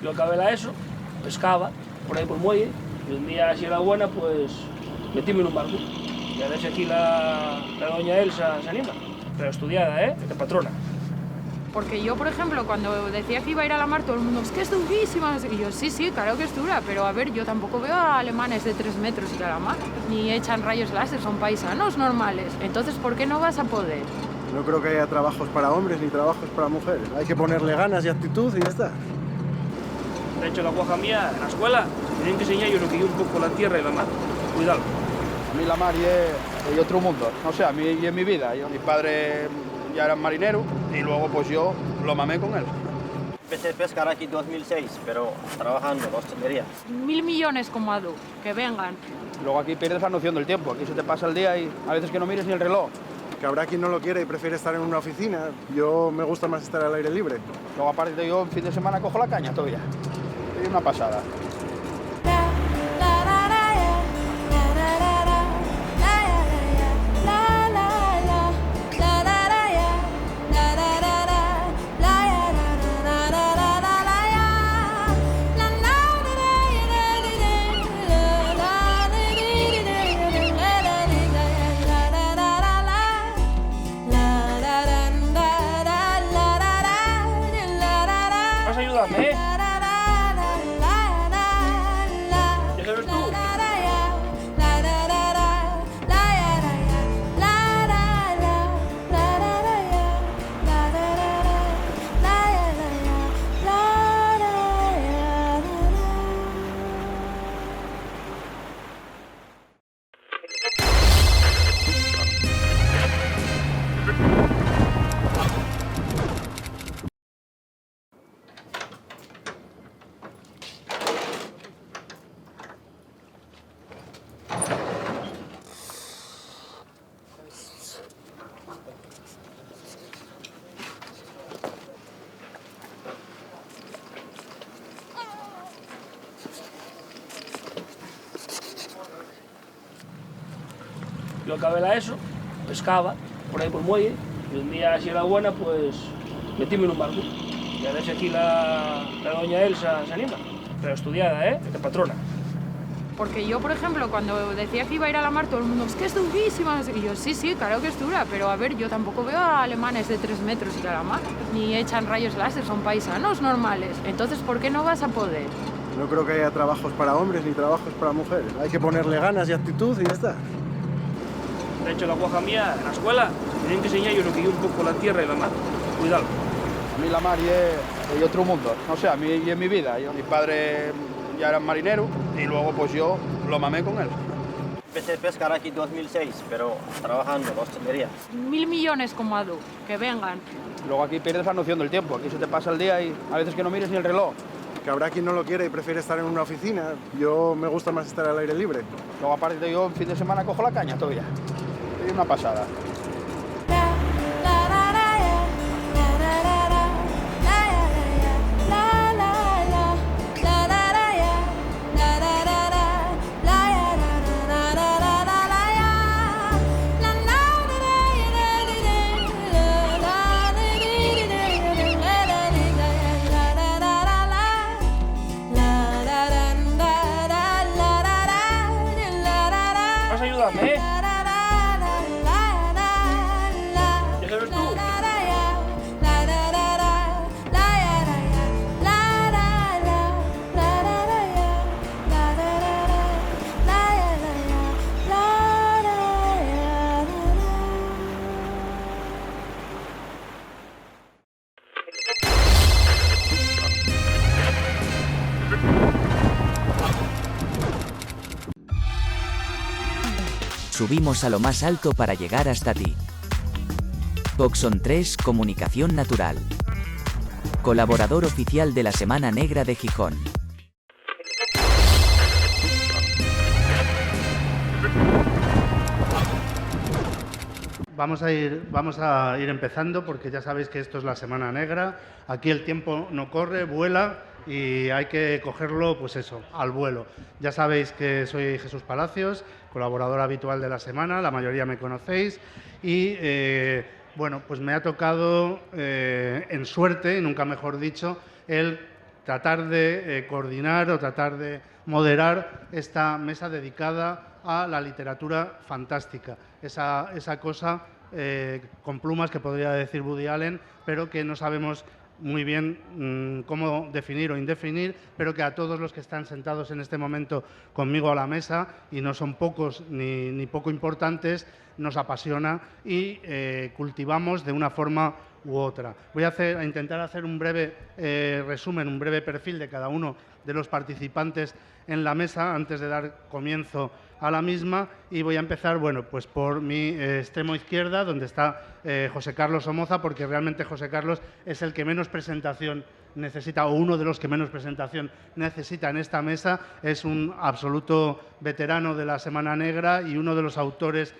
Yo acabé la ESO, pescaba por ahí por el muelle, y un día, si era buena, pues metíme en un barco. Y a ver si aquí la doña Elsa se anima. Pero estudiada, de patrona. Porque yo, por ejemplo, cuando decía que iba a ir a la mar, todo el mundo, es que es durísima, no sé qué. Y yo, sí, claro que es dura, pero a ver, yo tampoco veo a alemanes de 3 metros ir a la mar, ni echan rayos láser, son paisanos normales. Entonces, ¿por qué no vas a poder? No creo que haya trabajos para hombres ni trabajos para mujeres. Hay que ponerle ganas y actitud y ya está. De hecho, la guaja mía, en la escuela, tienen que enseñar yo lo que yo un poco la tierra y la mar. Cuidado. A mí la mar es otro mundo, no sé, a mí y en mi vida. Mi padre ya era marinero y luego pues yo lo mamé con él. Empecé a pescar aquí en 2006, pero trabajando en la hostelería. 1.000 millones como Adu, que vengan. Luego aquí pierdes la noción del tiempo, aquí se te pasa el día y a veces que no mires ni el reloj. Que habrá quien no lo quiere y prefiere estar en una oficina. Yo me gusta más estar al aire libre. Luego aparte yo en fin de semana cojo la caña todavía. Es una pasada. Vas a ayudarme, ¿Ya sabes tú? Yo acabé la ESO, pescaba por ahí por el muelle, y un día, si era buena, pues metíme en un barco. Y a ver si aquí la doña Elsa se anima. Pero estudiada, de patrona. Porque yo, por ejemplo, cuando decía que iba a ir a la mar, todo el mundo, es que es durísima, no sé qué. Y yo, sí, claro que es dura, pero a ver, yo tampoco veo a alemanes de 3 metros ir a la mar, ni echan rayos láser, son paisanos normales. Entonces, ¿por qué no vas a poder? No creo que haya trabajos para hombres ni trabajos para mujeres. Hay que ponerle ganas y actitud y ya está. De hecho, la guaja mía, en la escuela, tienen que enseñar yo lo que yo un poco la tierra y la mar. Cuidado. A mí la mar es otro mundo, no sé, a mí y en mi vida. Mi padre ya era marinero y luego pues yo lo mamé con él. Empecé a pescar aquí en 2006, pero trabajando en la hostelería. 1.000 millones como Adu, que vengan. Luego aquí pierdes la noción del tiempo, aquí se te pasa el día y a veces que no mires ni el reloj. Que habrá quien no lo quiere y prefiere estar en una oficina. Yo me gusta más estar al aire libre. Luego aparte yo en fin de semana cojo la caña todavía. Es una pasada. Vas a ayudarme, ¿Ya sabes tú? Subimos a lo más alto para llegar hasta ti. Boxon 3 Comunicación Natural. Colaborador oficial de la Semana Negra de Gijón. Vamos a ir empezando porque ya sabéis que esto es la Semana Negra. Aquí el tiempo no corre, vuela y hay que cogerlo, pues eso, al vuelo. Ya sabéis que soy Jesús Palacios, colaborador habitual de la semana, la mayoría me conocéis y bueno, pues me ha tocado en suerte, y nunca mejor dicho, el tratar de coordinar o tratar de moderar esta mesa dedicada a la literatura fantástica, esa cosa con plumas que podría decir Woody Allen, pero que no sabemos muy bien cómo definir o indefinir, pero que a todos los que están sentados en este momento conmigo a la mesa, y no son pocos ni poco importantes, nos apasiona y cultivamos de una forma u otra. Voy a intentar hacer un breve resumen, un breve perfil de cada uno de los participantes en la mesa antes de dar comienzo a la misma, y voy a empezar pues por mi extremo izquierda, donde está José Carlos Somoza, porque realmente José Carlos es el que menos presentación necesita, o uno de los que menos presentación necesita en esta mesa. Es un absoluto veterano de la Semana Negra y uno de los autores,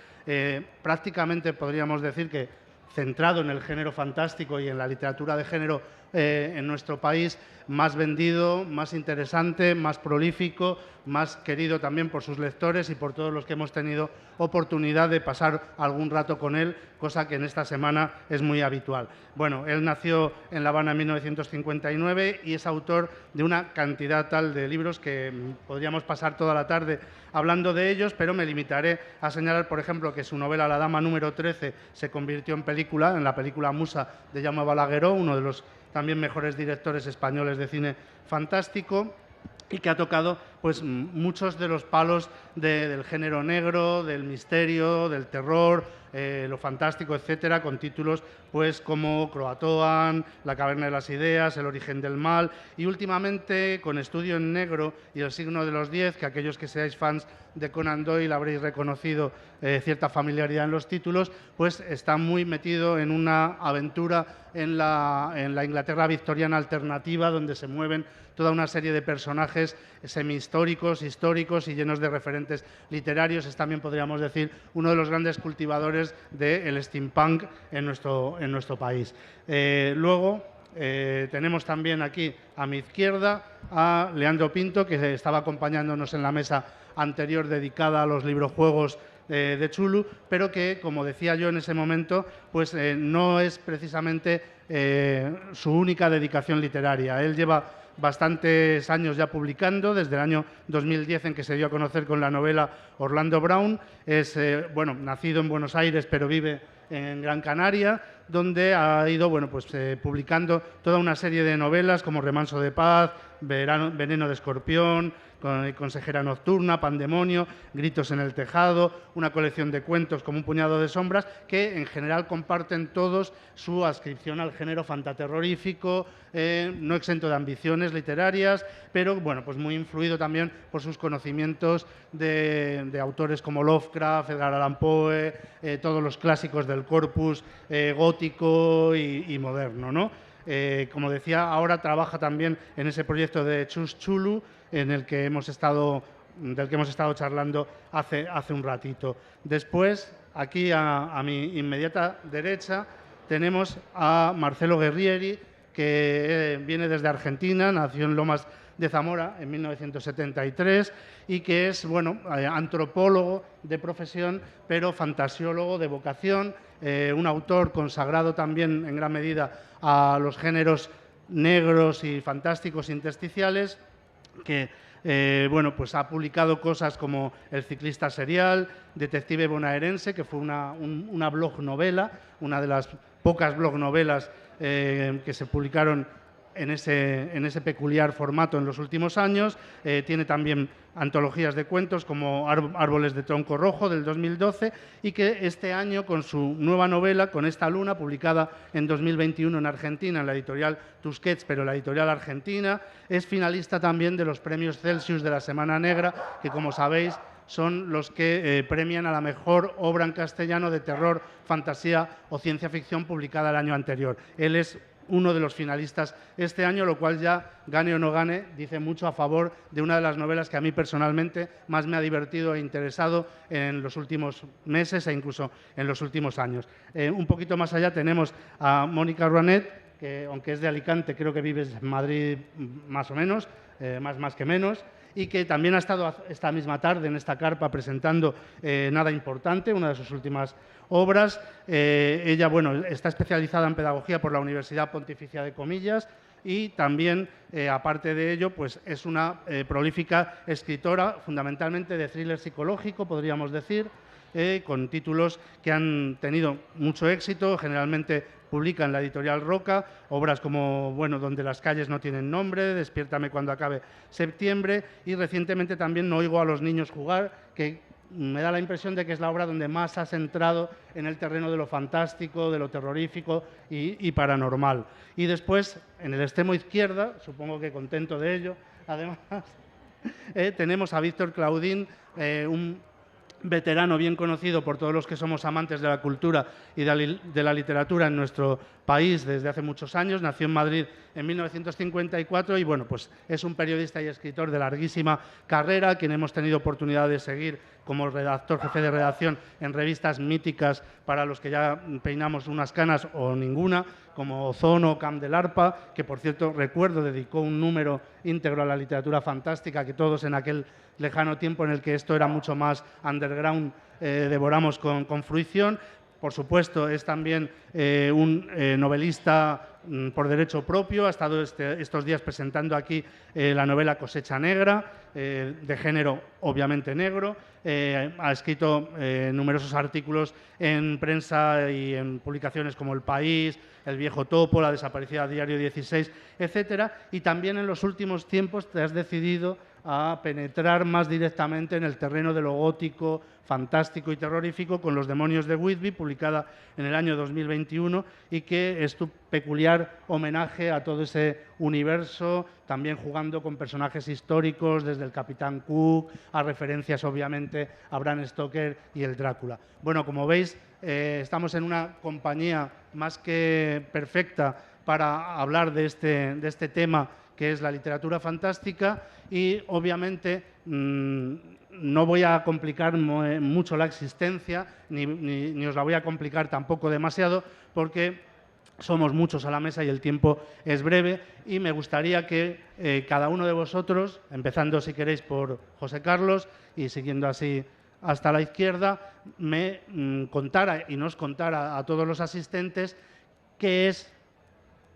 prácticamente podríamos decir que centrado en el género fantástico y en la literatura de género en nuestro país, más vendido, más interesante, más prolífico, más querido también por sus lectores y por todos los que hemos tenido oportunidad de pasar algún rato con él, cosa que en esta semana es muy habitual. Bueno, él nació en La Habana en 1959 y es autor de una cantidad tal de libros que podríamos pasar toda la tarde hablando de ellos, pero me limitaré a señalar, por ejemplo, que su novela La Dama número 13 se convirtió en la película Musa de Jaume Balagueró, uno de los también mejores directores españoles de cine fantástico, y que ha tocado pues muchos de los palos del género negro, del misterio, del terror, lo fantástico, etcétera, con títulos pues como Croatoan, La caverna de las ideas, El origen del mal, y últimamente con Estudio en negro y El signo de los 10, que aquellos que seáis fans de Conan Doyle habréis reconocido cierta familiaridad en los títulos, pues está muy metido en una aventura en la Inglaterra victoriana alternativa, donde se mueven toda una serie de personajes semihistóricos, históricos y llenos de referentes literarios. Es también, podríamos decir, uno de los grandes cultivadores del steampunk en nuestro país. Luego tenemos también aquí a mi izquierda a Leandro Pinto, que estaba acompañándonos en la mesa anterior dedicada a los librojuegos de Chulu, pero que, como decía yo en ese momento, pues no es precisamente su única dedicación literaria. Él lleva bastantes años ya publicando, desde el año 2010 en que se dio a conocer con la novela Orlando Brown. Es nacido en Buenos Aires, pero vive en Gran Canaria, donde ha ido publicando toda una serie de novelas como Remanso de paz, Veneno de escorpión, Consejera nocturna, Pandemonio, Gritos en el tejado, una colección de cuentos como Un puñado de sombras, que en general comparten todos su adscripción al género fantaterrorífico, no exento de ambiciones literarias, pero pues muy influido también por sus conocimientos de autores como Lovecraft, Edgar Allan Poe, todos los clásicos del corpus gótico y moderno, ¿no? Como decía, ahora trabaja también en ese proyecto de Chus Chulu, del que hemos estado charlando hace un ratito. Después, aquí a mi inmediata derecha, tenemos a Marcelo Guerrieri, que viene desde Argentina, nació en Lomas de Zamora en 1973 y que es antropólogo de profesión, pero fantasiólogo de vocación, un autor consagrado también en gran medida a los géneros negros y fantásticos intersticiales, que ha publicado cosas como El ciclista serial, Detective bonaerense, que fue una blog novela, una de las pocas blog novelas que se publicaron en ese peculiar formato en los últimos años. Tiene también antologías de cuentos como Árboles de tronco rojo del 2012, y que este año, con su nueva novela, Con esta luna, publicada en 2021 en Argentina, en la editorial Tusquets, pero la editorial argentina, es finalista también de los premios Celsius de la Semana Negra, que, como sabéis, son los que premian a la mejor obra en castellano de terror, fantasía o ciencia ficción publicada el año anterior. Él es uno de los finalistas este año, lo cual ya, gane o no gane, dice mucho a favor de una de las novelas que a mí personalmente más me ha divertido e interesado en los últimos meses e incluso en los últimos años. Un poquito más allá tenemos a Mónica Rouanet, que aunque es de Alicante, creo que vives en Madrid más o menos, más que menos, y que también ha estado esta misma tarde en esta carpa presentando Nada importante, una de sus últimas obras. Ella está especializada en pedagogía por la Universidad Pontificia de Comillas y también, aparte de ello, pues es una prolífica escritora, fundamentalmente de thriller psicológico, podríamos decir, con títulos que han tenido mucho éxito. Generalmente publica en la editorial Roca obras como, bueno, Donde las calles no tienen nombre, Despiértame cuando acabe septiembre, y recientemente también No oigo a los niños jugar, que me da la impresión de que es la obra donde más ha centrado en el terreno de lo fantástico, de lo terrorífico y paranormal. Y después, en el extremo izquierda, supongo que contento de ello, además, tenemos a Víctor Claudín, un veterano bien conocido por todos los que somos amantes de la cultura y de la literatura en nuestro país desde hace muchos años. Nació en Madrid en 1954 y, bueno, pues es un periodista y escritor de larguísima carrera, quien hemos tenido oportunidad de seguir como redactor jefe de redacción en revistas míticas para los que ya peinamos unas canas o ninguna, como Ozono o Camp del Arpa, que, por cierto, recuerdo, dedicó un número íntegro a la literatura fantástica, que todos en aquel lejano tiempo en el que esto era mucho más underground devoramos con fruición. Por supuesto, es también un novelista por derecho propio. Ha estado estos días presentando aquí la novela Cosecha Negra, de género obviamente negro. Ha escrito numerosos artículos en prensa y en publicaciones como El País, El Viejo Topo, La desaparecida Diario 16, etcétera. Y también en los últimos tiempos te has decidido a penetrar más directamente en el terreno de lo gótico, fantástico y terrorífico con Los demonios de Whitby, publicada en el año 2021, y que es tu peculiar homenaje a todo ese universo, también jugando con personajes históricos, desde el Capitán Cook a referencias obviamente a Bram Stoker y el Drácula. Bueno, como veis, estamos en una compañía más que perfecta para hablar de este tema, que es la literatura fantástica, y obviamente no voy a complicar mucho la existencia, ni os la voy a complicar tampoco demasiado, porque somos muchos a la mesa y el tiempo es breve, y me gustaría que cada uno de vosotros, empezando si queréis por José Carlos y siguiendo así hasta la izquierda, me contara y nos contara a todos los asistentes qué es,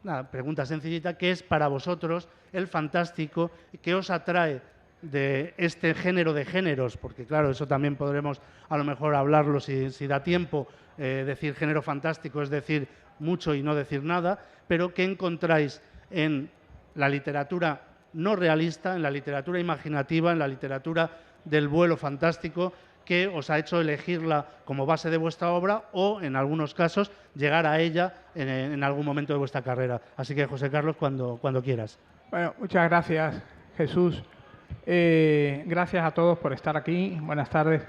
una pregunta sencillita, ¿qué es para vosotros el fantástico? ¿Qué os atrae de este género de géneros? Porque, claro, eso también podremos a lo mejor hablarlo si da tiempo. Decir género fantástico es decir mucho y no decir nada, pero ¿qué encontráis en la literatura no realista, en la literatura imaginativa, en la literatura del vuelo fantástico, que os ha hecho elegirla como base de vuestra obra o, en algunos casos, llegar a ella en algún momento de vuestra carrera? Así que, José Carlos, cuando quieras. Bueno, muchas gracias, Jesús. Gracias a todos por estar aquí. Buenas tardes.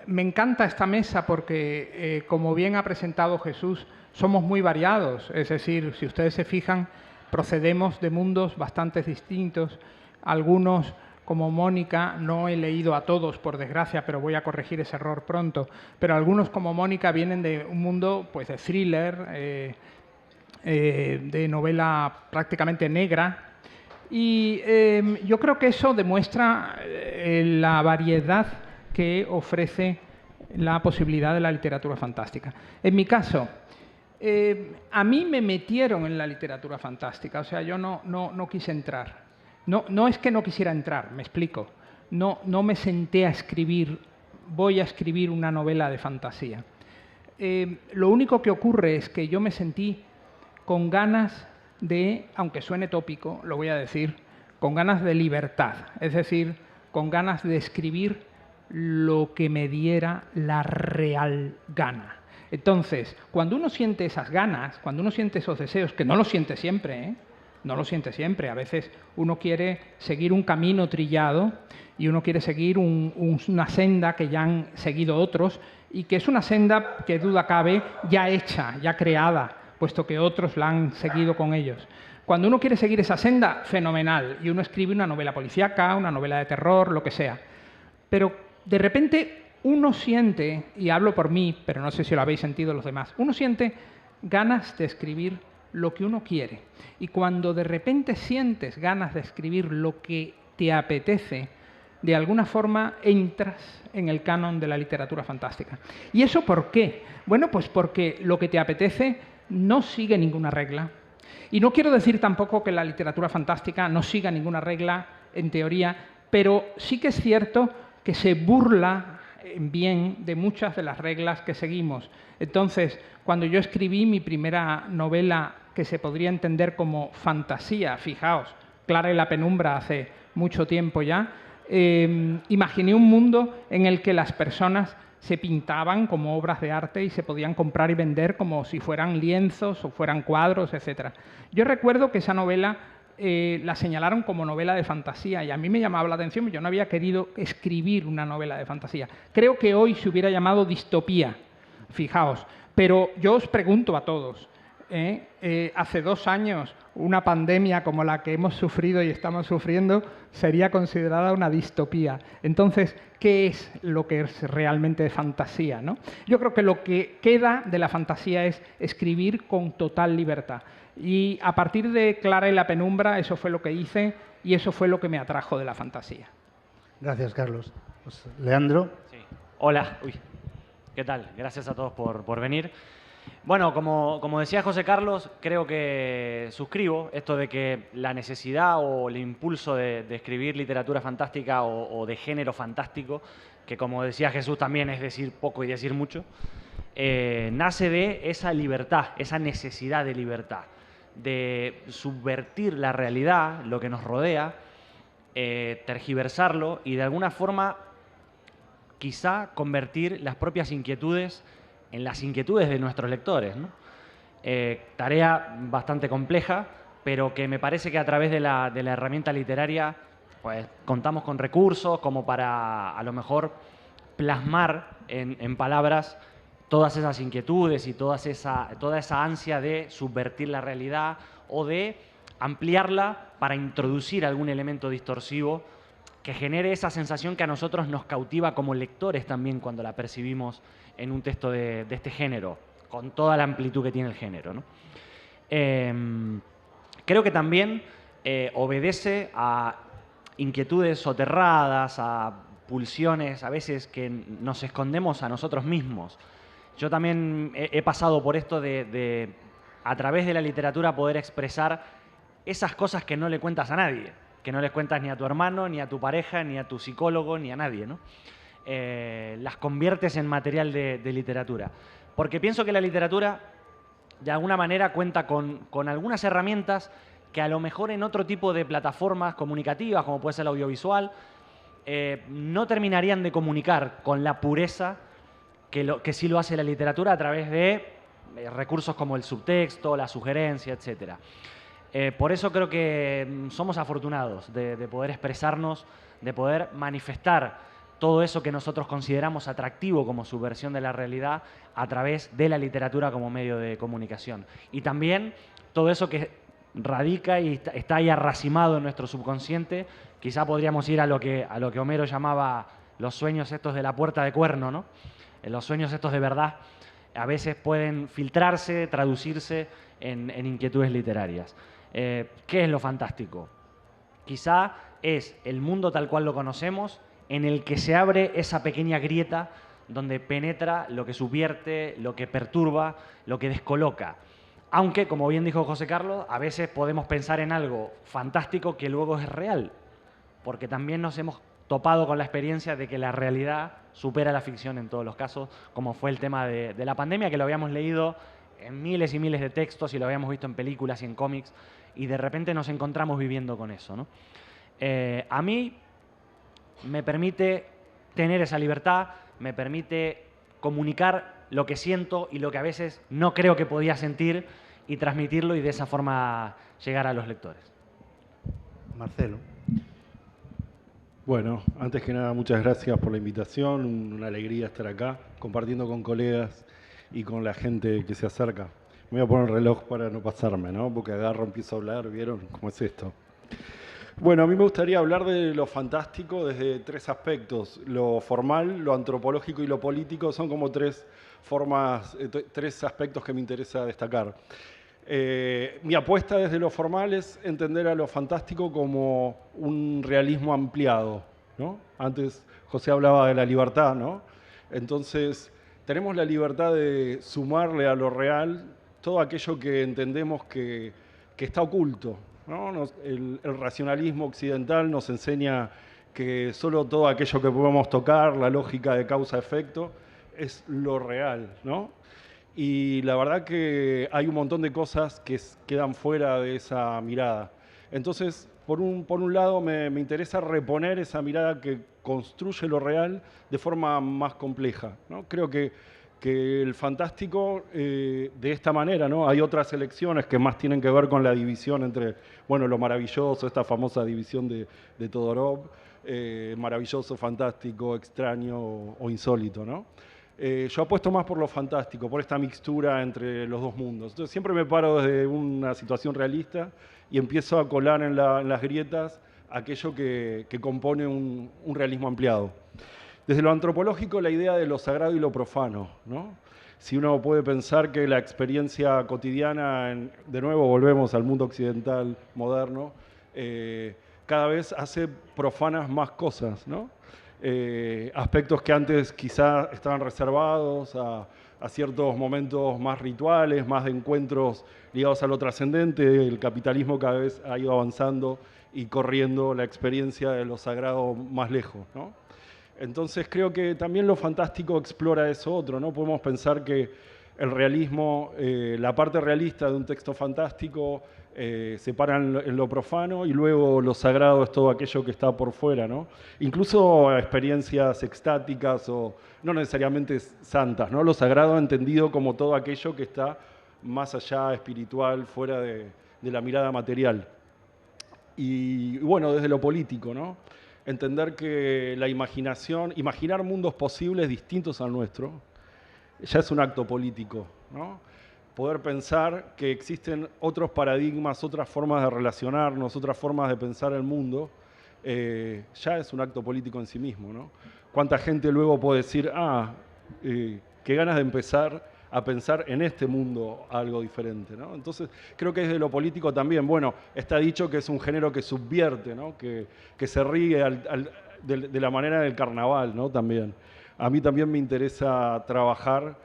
Me encanta esta mesa porque, como bien ha presentado Jesús, somos muy variados. Es decir, si ustedes se fijan, procedemos de mundos bastante distintos. Algunos, como Mónica, no he leído a todos, por desgracia, pero voy a corregir ese error pronto, pero algunos, como Mónica, vienen de un mundo pues, de thriller, de novela prácticamente negra, y yo creo que eso demuestra la variedad que ofrece la posibilidad de la literatura fantástica. En mi caso, a mí me metieron en la literatura fantástica, o sea, yo no quise entrar. No es que no quisiera entrar, me explico. No me senté a escribir, voy a escribir una novela de fantasía. Lo único que ocurre es que yo me sentí con ganas de, aunque suene tópico, lo voy a decir, con ganas de libertad. Es decir, con ganas de escribir lo que me diera la real gana. Entonces, cuando uno siente esas ganas, cuando uno siente esos deseos, que no lo siente siempre, no lo siente siempre. A veces uno quiere seguir un camino trillado y uno quiere seguir una senda que ya han seguido otros y que es una senda, que duda cabe, ya hecha, ya creada, puesto que otros la han seguido con ellos. Cuando uno quiere seguir esa senda, fenomenal, y uno escribe una novela policíaca, una novela de terror, lo que sea. Pero de repente uno siente, y hablo por mí, pero no sé si lo habéis sentido los demás, uno siente ganas de escribir lo que uno quiere. Y cuando de repente sientes ganas de escribir lo que te apetece, de alguna forma entras en el canon de la literatura fantástica. ¿Y eso por qué? Bueno, pues porque lo que te apetece no sigue ninguna regla. Y no quiero decir tampoco que la literatura fantástica no siga ninguna regla en teoría, pero sí que es cierto que se burla bien de muchas de las reglas que seguimos. Entonces, cuando yo escribí mi primera novela que se podría entender como fantasía, fijaos, Clara y la penumbra hace mucho tiempo ya, imaginé un mundo en el que las personas se pintaban como obras de arte y se podían comprar y vender como si fueran lienzos o fueran cuadros, etc. Yo recuerdo que esa novela la señalaron como novela de fantasía y a mí me llamaba la atención, yo no había querido escribir una novela de fantasía. Creo que hoy se hubiera llamado distopía, fijaos. Pero yo os pregunto a todos, hace 2 años una pandemia como la que hemos sufrido y estamos sufriendo sería considerada una distopía. Entonces, ¿qué es lo que es realmente fantasía, ¿no? Yo creo que lo que queda de la fantasía es escribir con total libertad. Y a partir de Clara y la penumbra, eso fue lo que hice y eso fue lo que me atrajo de la fantasía. Gracias, Carlos. Pues, Leandro. Sí. Hola. Uy. ¿Qué tal? Gracias a todos por venir. Bueno, como decía José Carlos, creo que suscribo esto de que la necesidad o el impulso de escribir literatura fantástica o de género fantástico, que como decía Jesús también es decir poco y decir mucho, nace de esa libertad, esa necesidad de libertad, de subvertir la realidad, lo que nos rodea, tergiversarlo y de alguna forma quizá convertir las propias inquietudes en las inquietudes de nuestros lectores, ¿no? Tarea bastante compleja, pero que me parece que a través de la herramienta literaria pues, contamos con recursos como para a lo mejor plasmar en palabras todas esas inquietudes y toda esa ansia de subvertir la realidad o de ampliarla para introducir algún elemento distorsivo que genere esa sensación que a nosotros nos cautiva como lectores también cuando la percibimos en un texto de este género, con toda la amplitud que tiene el género, ¿no? Creo que también obedece a inquietudes soterradas, a pulsiones a veces que nos escondemos a nosotros mismos. Yo también he pasado por esto de a través de la literatura poder expresar esas cosas que no le cuentas a nadie, que no les cuentas ni a tu hermano, ni a tu pareja, ni a tu psicólogo, ni a nadie, ¿no? Las conviertes en material de literatura. Porque pienso que la literatura, de alguna manera, cuenta con algunas herramientas que a lo mejor en otro tipo de plataformas comunicativas, como puede ser el audiovisual, no terminarían de comunicar con la pureza que sí lo hace la literatura a través de recursos como el subtexto, la sugerencia, etc. Por eso creo que somos afortunados de poder expresarnos, de poder manifestar todo eso que nosotros consideramos atractivo como subversión de la realidad a través de la literatura como medio de comunicación. Y también todo eso que radica y está ahí arracimado en nuestro subconsciente, quizá podríamos ir a lo que Homero llamaba los sueños estos de la puerta de cuerno, ¿no? Los sueños estos de verdad a veces pueden filtrarse, traducirse en inquietudes literarias. ¿Qué es lo fantástico? Quizá es el mundo tal cual lo conocemos, en el que se abre esa pequeña grieta donde penetra lo que subvierte, lo que perturba, lo que descoloca. Aunque, como bien dijo José Carlos, a veces podemos pensar en algo fantástico que luego es real, porque también nos hemos topado con la experiencia de que la realidad supera la ficción en todos los casos, como fue el tema de la pandemia, que lo habíamos leído en miles y miles de textos y lo habíamos visto en películas y en cómics, y de repente nos encontramos viviendo con eso, ¿no? A mí me permite tener esa libertad, me permite comunicar lo que siento y lo que a veces no creo que podía sentir y transmitirlo y de esa forma llegar a los lectores. Marcelo. Bueno, antes que nada, muchas gracias por la invitación, una alegría estar acá, compartiendo con colegas y con la gente que se acerca. Me voy a poner el reloj para no pasarme, ¿no? Porque agarro, empiezo a hablar, ¿vieron cómo es esto? Bueno, a mí me gustaría hablar de lo fantástico desde 3 aspectos. Lo formal, lo antropológico y lo político son como 3 aspectos que me interesa destacar. Mi apuesta desde lo formal es entender a lo fantástico como un realismo ampliado, ¿no? Antes José hablaba de la libertad, ¿no? Entonces, tenemos la libertad de sumarle a lo real todo aquello que entendemos que está oculto, ¿no? El racionalismo occidental nos enseña que solo todo aquello que podemos tocar, la lógica de causa-efecto, es lo real, ¿no? Y la verdad que hay un montón de cosas que quedan fuera de esa mirada. Entonces, por un lado, me interesa reponer esa mirada que construye lo real de forma más compleja, ¿no? Creo que el fantástico, de esta manera, ¿no? Hay otras elecciones que más tienen que ver con la división entre, bueno, lo maravilloso, esta famosa división de Todorov, maravilloso, fantástico, extraño o insólito, ¿no? Yo apuesto más por lo fantástico, por esta mixtura entre los dos mundos. Entonces siempre me paro desde una situación realista y empiezo a colar en las grietas aquello que compone un realismo ampliado. Desde lo antropológico, la idea de lo sagrado y lo profano, ¿no? Si uno puede pensar que la experiencia cotidiana, de nuevo volvemos al mundo occidental moderno, cada vez hace profanas más cosas, ¿no? Aspectos que antes quizá estaban reservados a ciertos momentos más rituales, más de encuentros ligados a lo trascendente. El capitalismo cada vez ha ido avanzando y corriendo la experiencia de lo sagrado más lejos, ¿no? Entonces creo que también lo fantástico explora eso otro, ¿no? Podemos pensar que el realismo, la parte realista de un texto fantástico se para en lo profano y luego lo sagrado es todo aquello que está por fuera, ¿no? Incluso experiencias extáticas o no necesariamente santas, ¿no? Lo sagrado entendido como todo aquello que está más allá, espiritual, fuera de la mirada material. Y bueno, desde lo político, ¿no? Entender que la imaginación, imaginar mundos posibles distintos al nuestro, ya es un acto político, ¿no? Poder pensar que existen otros paradigmas, otras formas de relacionarnos, otras formas de pensar el mundo, ya es un acto político en sí mismo, ¿no? ¿Cuánta gente luego puede decir, qué ganas de empezar a pensar en este mundo algo diferente, ¿no? Entonces, creo que desde lo político también, bueno, está dicho que es un género que subvierte, ¿no? Que se ríe de la manera del carnaval, ¿no? También. A mí también me interesa trabajar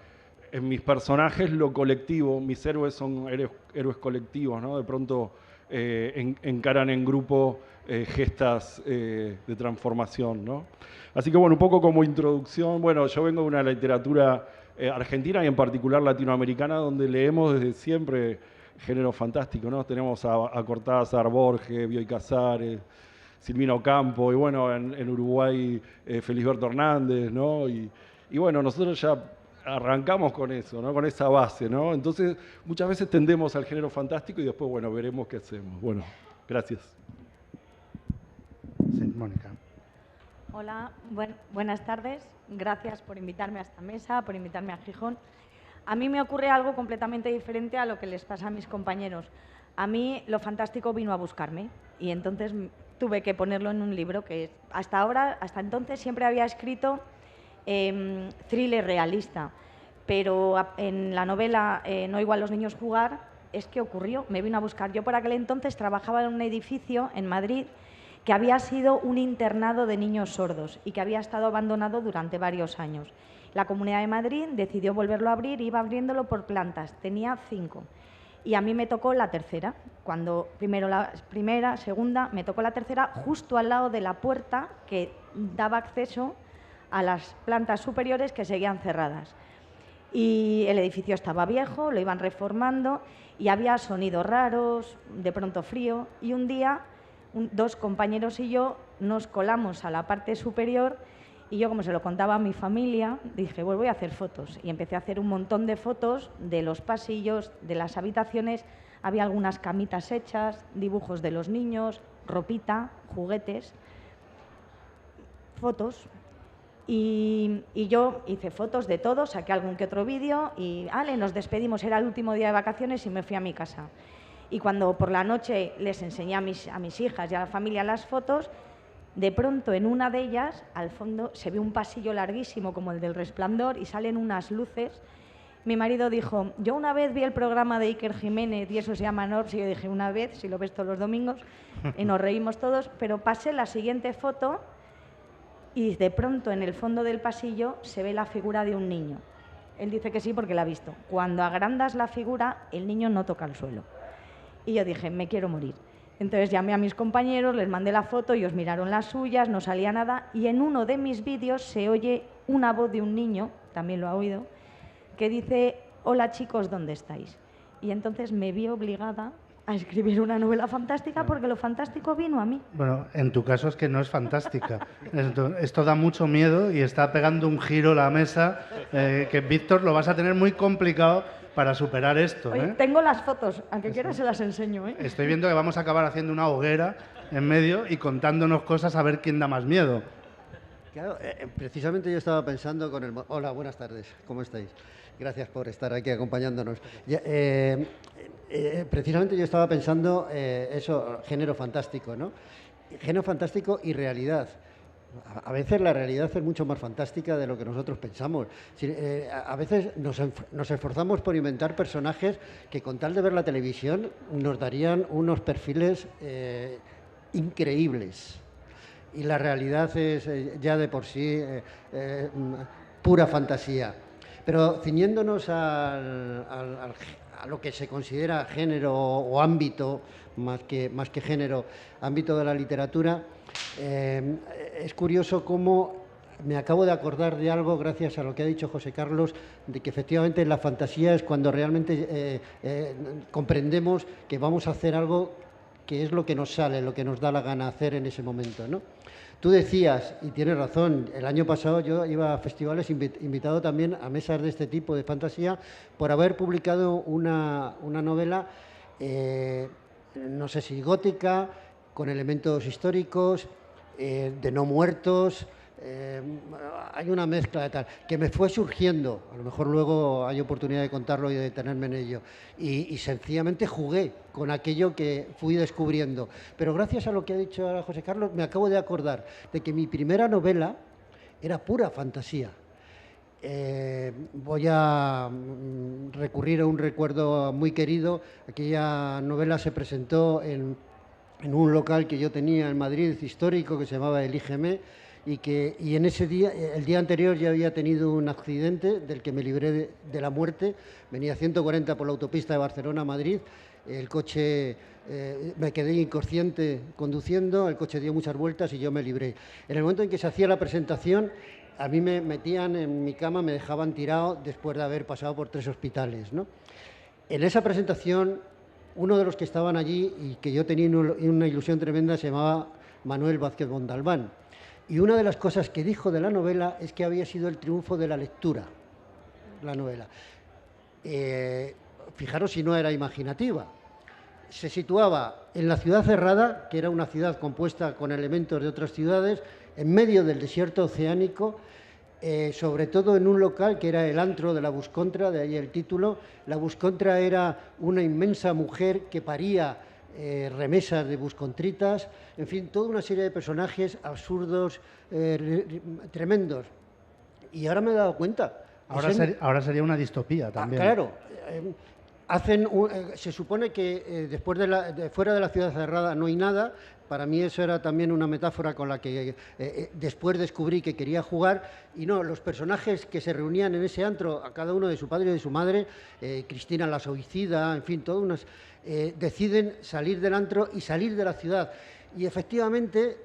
en mis personajes lo colectivo. Mis héroes son héroes colectivos, ¿no? De pronto encaran en grupo gestas de transformación, ¿no? Así que, bueno, un poco como introducción, bueno, yo vengo de una literatura argentina y en particular latinoamericana, donde leemos desde siempre género fantástico, ¿no? Tenemos a Cortázar, Borges, Bioy Casares, Silvino Campo, y bueno, en Uruguay Felisberto Hernández, ¿no? Y bueno, nosotros ya arrancamos con eso, ¿no? Con esa base, ¿no? Entonces, muchas veces tendemos al género fantástico y después, bueno, veremos qué hacemos. Bueno, gracias. Sí, Mónica. Hola, buenas tardes. Gracias por invitarme a esta mesa, por invitarme a Gijón. A mí me ocurre algo completamente diferente a lo que les pasa a mis compañeros. A mí lo fantástico vino a buscarme y entonces tuve que ponerlo en un libro que hasta entonces siempre había escrito thriller realista, pero en la novela No igual los niños jugar es que ocurrió, me vino a buscar. Yo por aquel entonces trabajaba en un edificio en Madrid que había sido un internado de niños sordos y que había estado abandonado durante varios años. La Comunidad de Madrid decidió volverlo a abrir y iba abriéndolo por plantas, tenía 5. Y a mí me tocó la tercera, cuando primero la primera, segunda, me tocó la tercera justo al lado de la puerta que daba acceso a las plantas superiores que seguían cerradas. Y el edificio estaba viejo, lo iban reformando y había sonidos raros, de pronto frío, y un día dos compañeros y yo nos colamos a la parte superior y yo, como se lo contaba a mi familia, dije, pues voy a hacer fotos. Y empecé a hacer un montón de fotos de los pasillos, de las habitaciones. Había algunas camitas hechas, dibujos de los niños, ropita, juguetes, fotos. Y yo hice fotos de todo, saqué algún que otro vídeo y nos despedimos. Era el último día de vacaciones y me fui a mi casa. Y cuando por la noche les enseñé a mis hijas y a la familia las fotos, de pronto en una de ellas, al fondo, se ve un pasillo larguísimo como el del Resplandor y salen unas luces. Mi marido dijo, yo una vez vi el programa de Iker Jiménez y eso se llama Norps, y yo dije, una vez, si lo ves todos los domingos, y nos reímos todos, pero pasé la siguiente foto y de pronto en el fondo del pasillo se ve la figura de un niño. Él dice que sí porque la ha visto. Cuando agrandas la figura, el niño no toca el suelo. Y yo dije, me quiero morir. Entonces llamé a mis compañeros, les mandé la foto, ellos miraron las suyas, no salía nada, y en uno de mis vídeos se oye una voz de un niño, también lo ha oído, que dice, hola chicos, ¿dónde estáis? Y entonces me vi obligada a escribir una novela fantástica porque lo fantástico vino a mí. Bueno, en tu caso es que no es fantástica. Esto da mucho miedo y está pegando un giro la mesa que, Víctor, lo vas a tener muy complicado para superar esto. Oye, tengo las fotos, aunque quieras se las enseño. Estoy viendo que vamos a acabar haciendo una hoguera en medio y contándonos cosas a ver quién da más miedo. Claro, precisamente yo estaba pensando con el... Hola, buenas tardes, ¿cómo estáis? Gracias por estar aquí acompañándonos. Precisamente yo estaba pensando eso, género fantástico, ¿no? Género fantástico y realidad. A veces la realidad es mucho más fantástica de lo que nosotros pensamos. A veces nos esforzamos por inventar personajes que con tal de ver la televisión nos darían unos perfiles increíbles. Y la realidad es ya de por sí pura fantasía. Pero ciñéndonos a lo que se considera género o ámbito, más que género, ámbito de la literatura, es curioso cómo me acabo de acordar de algo, gracias a lo que ha dicho José Carlos, de que efectivamente la fantasía es cuando realmente comprendemos que vamos a hacer algo que es lo que nos sale, lo que nos da la gana hacer en ese momento, ¿no? Tú decías, y tienes razón, el año pasado yo iba a festivales invitado también a mesas de este tipo de fantasía por haber publicado una novela, no sé si gótica, con elementos históricos, de no muertos. Hay una mezcla de tal, que me fue surgiendo, a lo mejor luego hay oportunidad de contarlo y de detenerme en ello, y sencillamente jugué con aquello que fui descubriendo. Pero gracias a lo que ha dicho ahora José Carlos, me acabo de acordar de que mi primera novela era pura fantasía. Voy a recurrir a un recuerdo muy querido. Aquella novela se presentó en un local que yo tenía en Madrid, histórico, que se llamaba El IGM, y en ese día, el día anterior, ya había tenido un accidente del que me libré de la muerte. Venía a 140 por la autopista de Barcelona a Madrid, el coche, me quedé inconsciente conduciendo, el coche dio muchas vueltas y yo me libré. En el momento en que se hacía la presentación, a mí me metían en mi cama, me dejaban tirado después de haber pasado por 3 hospitales, ¿no? En esa presentación, uno de los que estaban allí y que yo tenía una ilusión tremenda se llamaba Manuel Vázquez Montalbán. Y una de las cosas que dijo de la novela es que había sido el triunfo de la lectura, la novela. Fijaros si no era imaginativa. Se situaba en la ciudad cerrada, que era una ciudad compuesta con elementos de otras ciudades, en medio del desierto oceánico, sobre todo en un local que era el antro de la Buscontra, de ahí el título. La Buscontra era una inmensa mujer que paría remesas de buscontritas, en fin, toda una serie de personajes absurdos, tremendos. Y ahora me he dado cuenta. Ahora sería una distopía también. Claro. Se supone que después fuera de la ciudad cerrada no hay nada. Para mí eso era también una metáfora con la que después descubrí que quería jugar. Y no, los personajes que se reunían en ese antro, a cada uno de su padre y de su madre, Cristina la zoicida, en fin, todas unas... deciden salir del antro y salir de la ciudad. Y efectivamente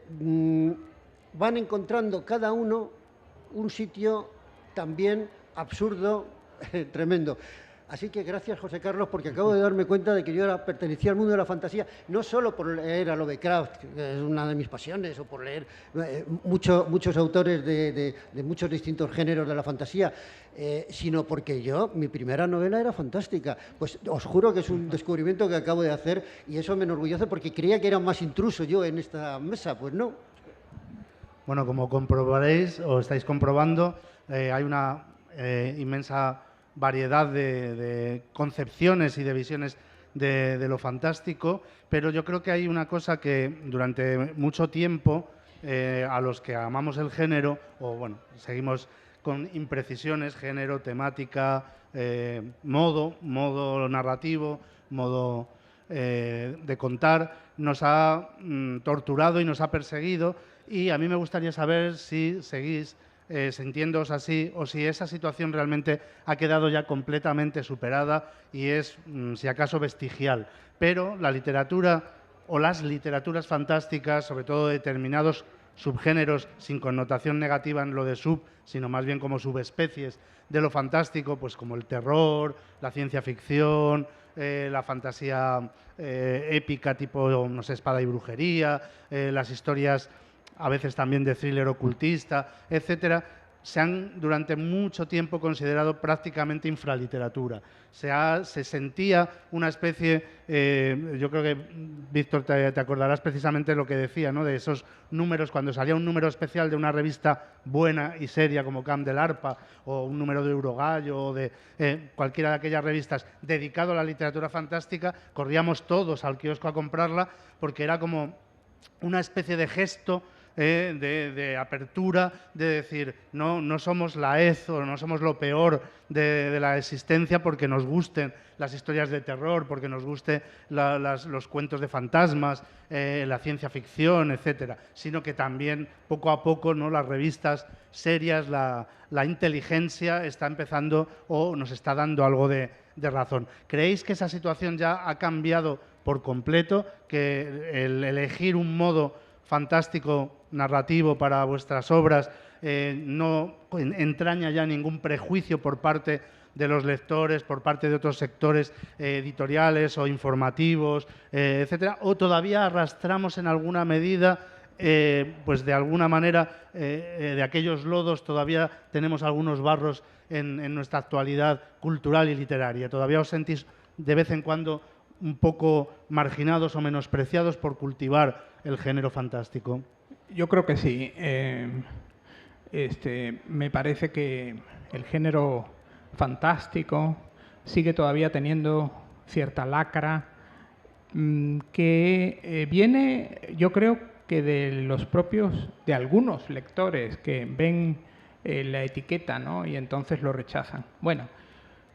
van encontrando cada uno un sitio también absurdo, tremendo. Así que gracias, José Carlos, porque acabo de darme cuenta de que yo pertenecía al mundo de la fantasía, no solo por leer a Lovecraft, que es una de mis pasiones, o por leer muchos autores de muchos distintos géneros de la fantasía, sino porque mi primera novela era fantástica. Pues os juro que es un descubrimiento que acabo de hacer y eso me enorgullece porque creía que era más intruso yo en esta mesa, pues no. Bueno, como comprobaréis o estáis comprobando, hay una inmensa variedad de concepciones y de visiones de lo fantástico, pero yo creo que hay una cosa que durante mucho tiempo a los que amamos el género, o bueno, seguimos con imprecisiones, género, temática, modo narrativo, modo de contar, nos ha torturado y nos ha perseguido, y a mí me gustaría saber si seguís sintiéndoos así, o si esa situación realmente ha quedado ya completamente superada y es, si acaso, vestigial. Pero la literatura o las literaturas fantásticas, sobre todo determinados subgéneros sin connotación negativa en lo de sub, sino más bien como subespecies de lo fantástico, pues como el terror, la ciencia ficción, la fantasía épica tipo, no sé, Espada y Brujería, las historias a veces también de thriller ocultista, etcétera, se han durante mucho tiempo considerado prácticamente infraliteratura. Se sentía una especie, yo creo que, Víctor, te acordarás precisamente lo que decía, ¿no?, de esos números, cuando salía un número especial de una revista buena y seria como Camp del Arpa, o un número de Eurogallo, o de cualquiera de aquellas revistas dedicado a la literatura fantástica, corríamos todos al kiosco a comprarla, porque era como una especie de gesto de apertura, de decir, no somos la hez o no somos lo peor de la existencia porque nos gusten las historias de terror, porque nos gusten los cuentos de fantasmas, la ciencia ficción, etcétera, sino que también poco a poco, ¿no?, las revistas serias, la inteligencia está empezando o nos está dando algo de razón. ¿Creéis que esa situación ya ha cambiado por completo, que el elegir un modo fantástico narrativo para vuestras obras no entraña ya ningún prejuicio por parte de los lectores, por parte de otros sectores editoriales o informativos, etcétera, o todavía arrastramos en alguna medida, pues de alguna manera, de aquellos lodos, todavía tenemos algunos barros en nuestra actualidad cultural y literaria? ¿Todavía os sentís de vez en cuando un poco marginados o menospreciados por cultivar el género fantástico? Yo creo que sí. Me parece que el género fantástico sigue todavía teniendo cierta lacra que viene, yo creo que de algunos lectores que ven la etiqueta, ¿no?, y entonces lo rechazan. Bueno,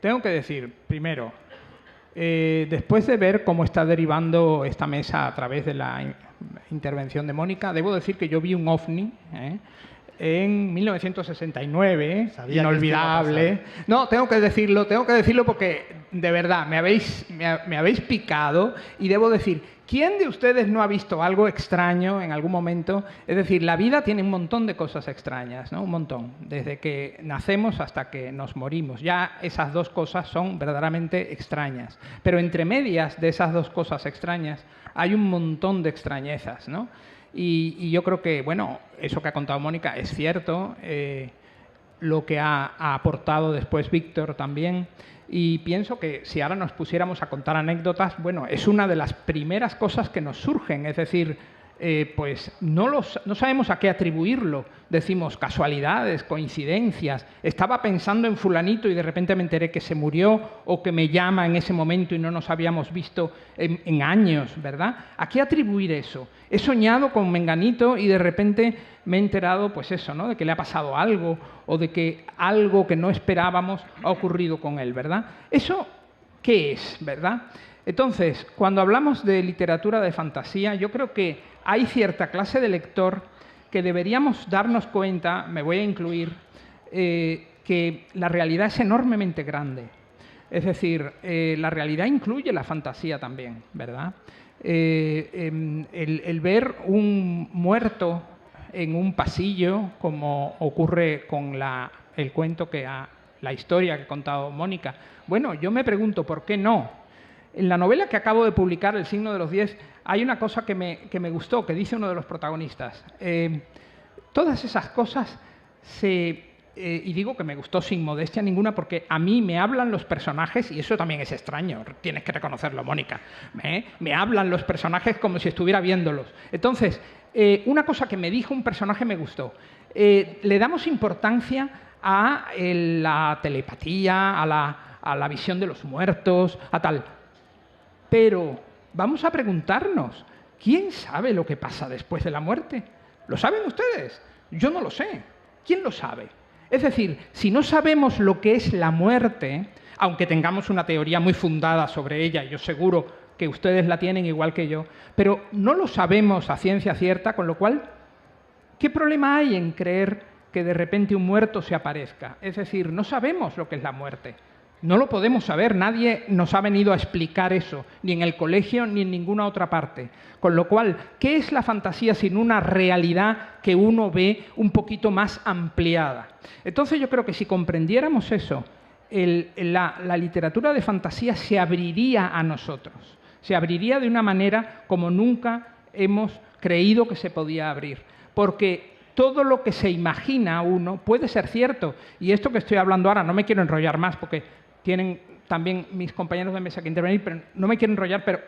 tengo que decir, primero, después de ver cómo está derivando esta mesa a través de la intervención de Mónica, debo decir que yo vi un ovni en 1969, inolvidable. No, tengo que decirlo porque de verdad me habéis picado, y debo decir, ¿quién de ustedes no ha visto algo extraño en algún momento? Es decir, la vida tiene un montón de cosas extrañas, ¿no? Un montón, desde que nacemos hasta que nos morimos. Ya esas dos cosas son verdaderamente extrañas. Pero entre medias de esas dos cosas extrañas hay un montón de extrañezas, ¿no? Y yo creo que, bueno, eso que ha contado Mónica es cierto, lo que ha aportado después Víctor también. Y pienso que si ahora nos pusiéramos a contar anécdotas, bueno, es una de las primeras cosas que nos surgen, es decir, pues no sabemos a qué atribuirlo. Decimos casualidades, coincidencias, estaba pensando en fulanito y de repente me enteré que se murió, o que me llama en ese momento y no nos habíamos visto en años, ¿verdad? ¿A qué atribuir eso? He soñado con menganito y de repente me he enterado, pues eso, ¿no?, de que le ha pasado algo, o de que algo que no esperábamos ha ocurrido con él, ¿verdad? ¿Eso qué es, verdad? Entonces, cuando hablamos de literatura de fantasía, yo creo que hay cierta clase de lector que deberíamos darnos cuenta, me voy a incluir, que la realidad es enormemente grande. Es decir, la realidad incluye la fantasía también, ¿verdad? El ver un muerto en un pasillo, como ocurre con el cuento la historia que ha contado Mónica. Bueno, yo me pregunto, ¿por qué no? En la novela que acabo de publicar, El signo de los 10, hay una cosa que me gustó, que dice uno de los protagonistas. Todas esas cosas y digo que me gustó sin modestia ninguna, porque a mí me hablan los personajes, y eso también es extraño, tienes que reconocerlo, Mónica. Me hablan los personajes como si estuviera viéndolos. Entonces, una cosa que me dijo un personaje me gustó. Le damos importancia a la telepatía, a la visión de los muertos, a tal. Pero vamos a preguntarnos, ¿quién sabe lo que pasa después de la muerte? ¿Lo saben ustedes? Yo no lo sé. ¿Quién lo sabe? Es decir, si no sabemos lo que es la muerte, aunque tengamos una teoría muy fundada sobre ella, yo seguro que ustedes la tienen igual que yo, pero no lo sabemos a ciencia cierta, con lo cual, ¿qué problema hay en creer que que de repente un muerto se aparezca. Es decir, no sabemos lo que es la muerte. No lo podemos saber, nadie nos ha venido a explicar eso, ni en el colegio ni en ninguna otra parte. Con lo cual, ¿qué es la fantasía sin una realidad que uno ve un poquito más ampliada? Entonces yo creo que si comprendiéramos eso, la literatura de fantasía se abriría a nosotros, se abriría de una manera como nunca hemos creído que se podía abrir, porque todo lo que se imagina uno puede ser cierto. Y esto que estoy hablando ahora, no me quiero enrollar más, porque tienen también mis compañeros de mesa que intervenir, pero no me quiero enrollar, pero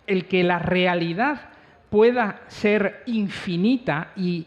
el que la realidad pueda ser infinita y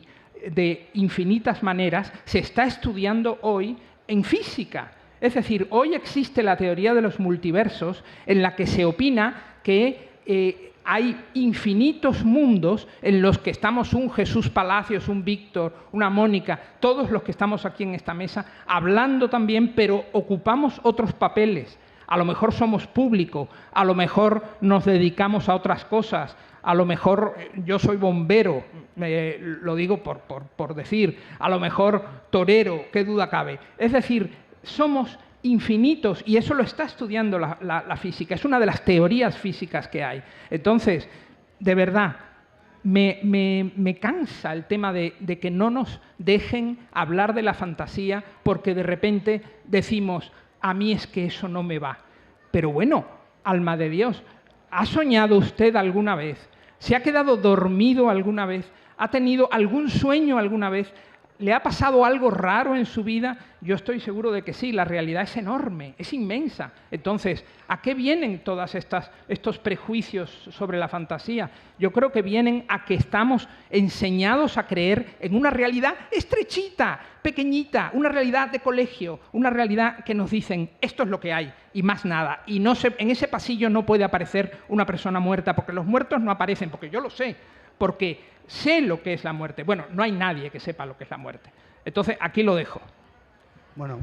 de infinitas maneras se está estudiando hoy en física. Es decir, hoy existe la teoría de los multiversos en la que se opina que hay infinitos mundos en los que estamos un Jesús Palacios, un Víctor, una Mónica, todos los que estamos aquí en esta mesa, hablando también, pero ocupamos otros papeles. A lo mejor somos público, a lo mejor nos dedicamos a otras cosas, a lo mejor yo soy bombero, lo digo por decir, a lo mejor torero, qué duda cabe. Es decir, somos infinitos, y eso lo está estudiando la física, es una de las teorías físicas que hay. Entonces, de verdad, me cansa el tema de que no nos dejen hablar de la fantasía porque de repente decimos, a mí es que eso no me va. Pero bueno, alma de Dios, ¿ha soñado usted alguna vez? ¿Se ha quedado dormido alguna vez? ¿Ha tenido algún sueño alguna vez? ¿Le ha pasado algo raro en su vida? Yo estoy seguro de que sí, la realidad es enorme, es inmensa. Entonces, ¿a qué vienen todos estos prejuicios sobre la fantasía? Yo creo que vienen a que estamos enseñados a creer en una realidad estrechita, pequeñita, una realidad de colegio, una realidad que nos dicen, esto es lo que hay y más nada. Y no en ese pasillo no puede aparecer una persona muerta, porque los muertos no aparecen, porque yo lo sé, porque sé lo que es la muerte. Bueno, no hay nadie que sepa lo que es la muerte. Entonces, aquí lo dejo. Bueno,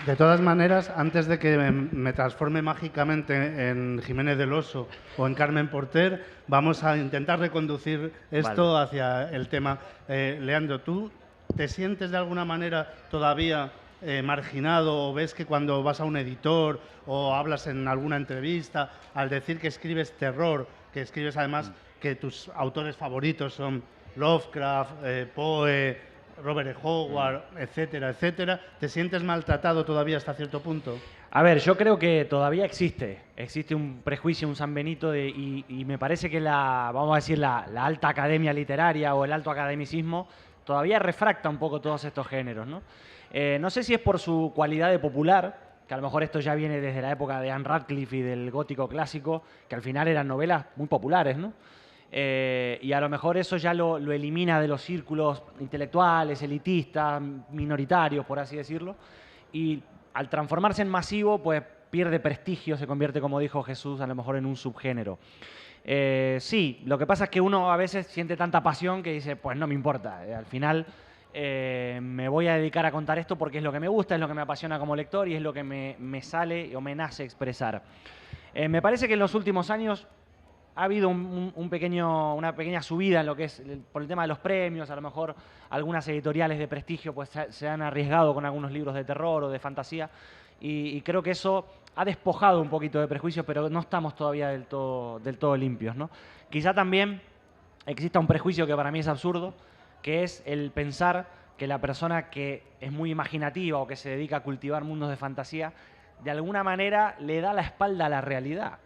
de todas maneras, antes de que me transforme mágicamente en Jiménez del Oso o en Carmen Porter, vamos a intentar reconducir esto hacia el tema. Leandro, ¿tú te sientes de alguna manera todavía marginado, o ves que cuando vas a un editor o hablas en alguna entrevista, al decir que escribes terror, que escribes además que tus autores favoritos son Lovecraft, Poe, Robert E. Howard, etcétera, etcétera, ¿te sientes maltratado todavía hasta cierto punto? A ver, yo creo que todavía existe un prejuicio, un San Benito, y me parece que vamos a decir, la alta academia literaria o el alto academicismo todavía refracta un poco todos estos géneros, ¿no? No sé si es por su cualidad de popular, que a lo mejor esto ya viene desde la época de Anne Radcliffe y del gótico clásico, que al final eran novelas muy populares, ¿no? Y a lo mejor eso ya lo elimina de los círculos intelectuales, elitistas, minoritarios, por así decirlo, y al transformarse en masivo, pues pierde prestigio, se convierte, como dijo Jesús, a lo mejor en un subgénero. Sí, lo que pasa es que uno a veces siente tanta pasión que dice, pues no me importa, al final me voy a dedicar a contar esto porque es lo que me gusta, es lo que me apasiona como lector y es lo que me sale o me nace expresar. Me parece que en los últimos años ha habido una pequeña subida en lo que es por el tema de los premios. A lo mejor algunas editoriales de prestigio pues se han arriesgado con algunos libros de terror o de fantasía y creo que eso ha despojado un poquito de prejuicios, pero no estamos todavía del todo limpios, ¿no? Quizá también exista un prejuicio que para mí es absurdo, que es el pensar que la persona que es muy imaginativa o que se dedica a cultivar mundos de fantasía, de alguna manera le da la espalda a la realidad,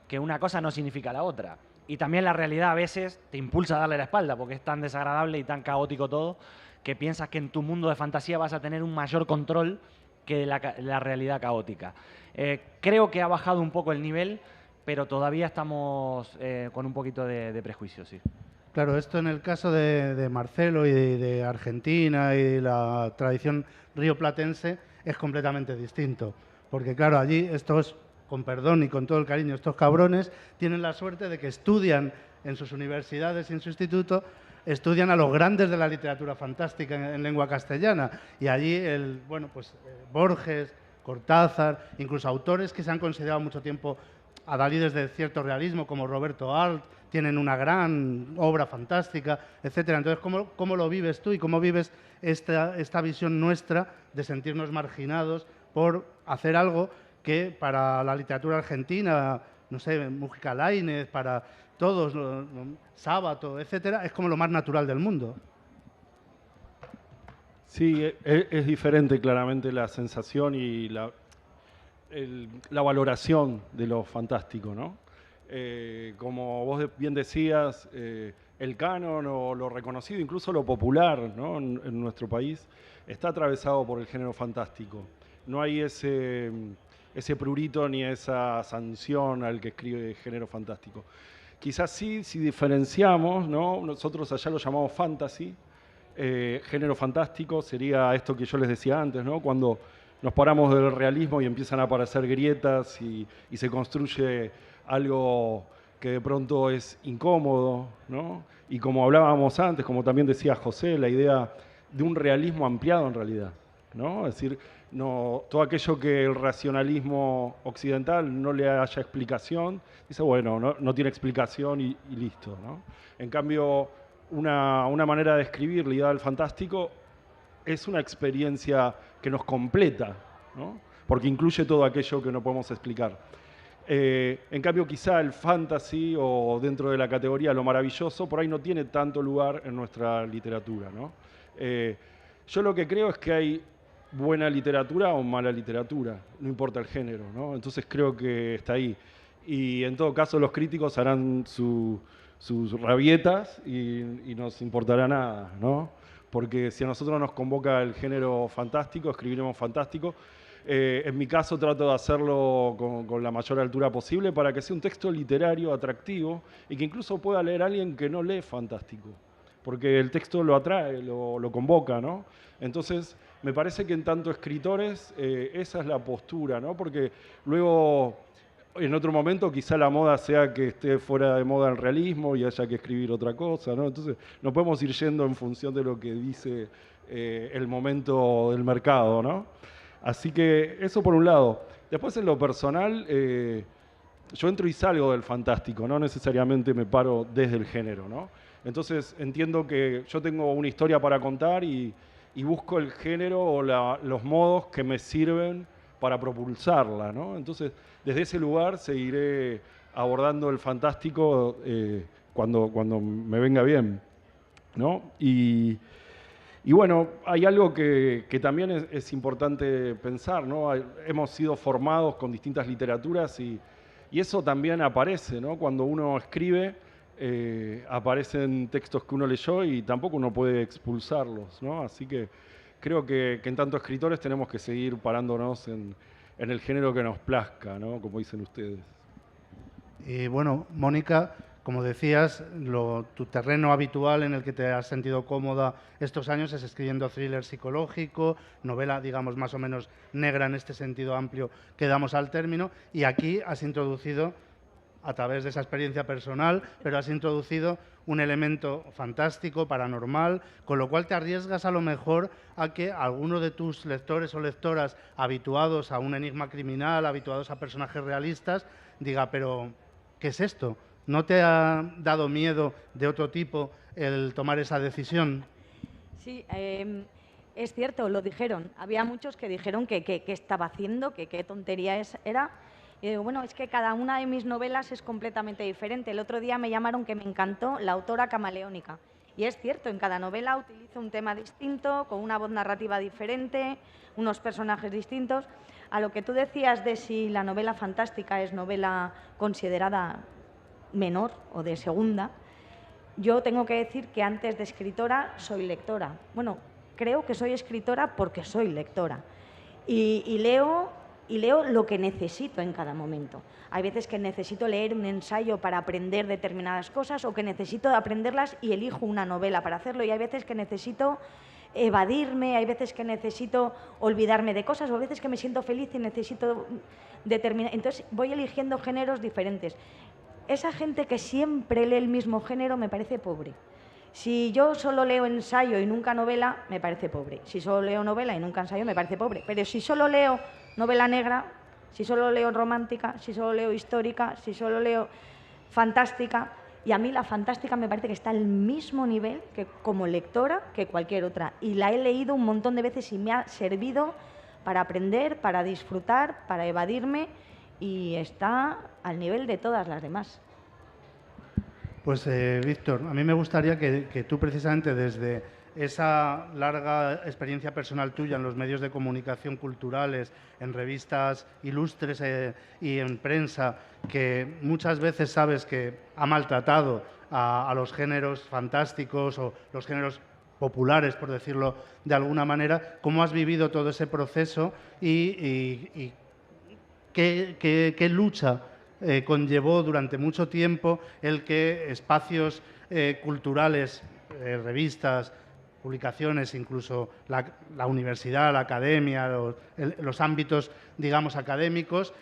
que una cosa no significa la otra. Y también la realidad a veces te impulsa a darle la espalda, porque es tan desagradable y tan caótico todo, que piensas que en tu mundo de fantasía vas a tener un mayor control que la realidad caótica. Creo que ha bajado un poco el nivel, pero todavía estamos con un poquito de prejuicio, sí. Claro, esto en el caso de Marcelo y de Argentina y de la tradición rioplatense es completamente distinto. Porque claro, allí estos, con perdón y con todo el cariño, estos cabrones tienen la suerte de que estudian en sus universidades y en su instituto, estudian a los grandes de la literatura fantástica en lengua castellana. Y allí, Borges, Cortázar, incluso autores que se han considerado mucho tiempo adalides de cierto realismo como Roberto Alt tienen una gran obra fantástica, etcétera. Entonces, ¿cómo lo vives tú y cómo vives esta visión nuestra de sentirnos marginados por hacer algo que para la literatura argentina, no sé, Mujica Lainez, para todos, Sábato, etcétera, es como lo más natural del mundo? Sí, es diferente claramente la sensación y la valoración de lo fantástico, ¿no? Como vos bien decías, el canon o lo reconocido, incluso lo popular, ¿no? en nuestro país, está atravesado por el género fantástico. No hay ese prurito ni esa sanción al que escribe género fantástico. Quizás sí, si diferenciamos, ¿no? Nosotros allá lo llamamos fantasy, género fantástico sería esto que yo les decía antes, ¿no? Cuando nos paramos del realismo y empiezan a aparecer grietas y se construye algo que de pronto es incómodo, ¿no? Y como hablábamos antes, como también decía José, la idea de un realismo ampliado en realidad, ¿no? Es decir, no, todo aquello que el racionalismo occidental no le haya explicación, dice, bueno, no tiene explicación y listo, ¿no? En cambio, una manera de escribir ligada al fantástico es una experiencia que nos completa, ¿no? Porque incluye todo aquello que no podemos explicar. En cambio, quizá el fantasy o dentro de la categoría lo maravilloso por ahí no tiene tanto lugar en nuestra literatura, ¿no? Yo lo que creo es que hay buena literatura o mala literatura, no importa el género, ¿no? Entonces creo que está ahí. Y en todo caso los críticos harán sus rabietas y nos importará nada, ¿no? Porque si a nosotros nos convoca el género fantástico, escribiremos fantástico. En mi caso trato de hacerlo con la mayor altura posible para que sea un texto literario atractivo y que incluso pueda leer a alguien que no lee fantástico, porque el texto lo atrae, lo convoca, ¿no? Entonces, me parece que en tanto escritores esa es la postura, ¿no? Porque luego, en otro momento, quizá la moda sea que esté fuera de moda el realismo y haya que escribir otra cosa, ¿no? Entonces, no podemos ir yendo en función de lo que dice el momento del mercado, ¿no? Así que eso por un lado. Después, en lo personal, yo entro y salgo del fantástico, no necesariamente me paro desde el género, ¿no? Entonces, entiendo que yo tengo una historia para contar y busco el género o los modos que me sirven para propulsarla, ¿no? Entonces, desde ese lugar seguiré abordando el fantástico cuando me venga bien, ¿no? Y bueno, hay algo que también es importante pensar, ¿no? Hemos sido formados con distintas literaturas y eso también aparece, ¿no? Cuando uno escribe, aparecen textos que uno leyó y tampoco uno puede expulsarlos, ¿no? Así que creo que en tanto escritores tenemos que seguir parándonos en el género que nos plazca, ¿no? Como dicen ustedes. Y bueno, Mónica, como decías, tu terreno habitual en el que te has sentido cómoda estos años es escribiendo thriller psicológico, novela, digamos, más o menos negra en este sentido amplio que damos al término, y aquí has introducido, a través de esa experiencia personal, pero has introducido un elemento fantástico, paranormal, con lo cual te arriesgas a lo mejor a que alguno de tus lectores o lectoras habituados a un enigma criminal, habituados a personajes realistas, diga, pero ¿qué es esto? ¿No te ha dado miedo de otro tipo el tomar esa decisión? Sí, es cierto, lo dijeron. Había muchos que dijeron que estaba haciendo, que qué tontería era. Y digo, bueno, es que cada una de mis novelas es completamente diferente. El otro día me llamaron, que me encantó, la autora camaleónica. Y es cierto, en cada novela utilizo un tema distinto, con una voz narrativa diferente, unos personajes distintos. A lo que tú decías de si la novela fantástica es novela considerada menor o de segunda, yo tengo que decir que antes de escritora soy lectora. Bueno, creo que soy escritora porque soy lectora. Y leo lo que necesito en cada momento. Hay veces que necesito leer un ensayo para aprender determinadas cosas o que necesito aprenderlas y elijo una novela para hacerlo. Y hay veces que necesito evadirme, hay veces que necesito olvidarme de cosas o hay veces que me siento feliz y necesito determinar. Entonces voy eligiendo géneros diferentes. Esa gente que siempre lee el mismo género me parece pobre. Si yo solo leo ensayo y nunca novela, me parece pobre. Si solo leo novela y nunca ensayo, me parece pobre. Pero si solo leo novela negra, si solo leo romántica, si solo leo histórica, si solo leo fantástica. Y a mí la fantástica me parece que está al mismo nivel que como lectora que cualquier otra. Y la he leído un montón de veces y me ha servido para aprender, para disfrutar, para evadirme, y está al nivel de todas las demás. Pues Víctor, a mí me gustaría que tú precisamente desde esa larga experiencia personal tuya en los medios de comunicación culturales, en revistas ilustres y en prensa, que muchas veces sabes que ha maltratado a los géneros fantásticos o los géneros populares, por decirlo de alguna manera, ¿cómo has vivido todo ese proceso y qué lucha conllevó durante mucho tiempo el que espacios culturales, revistas, publicaciones, incluso la universidad, la academia, los ámbitos, digamos, académicos,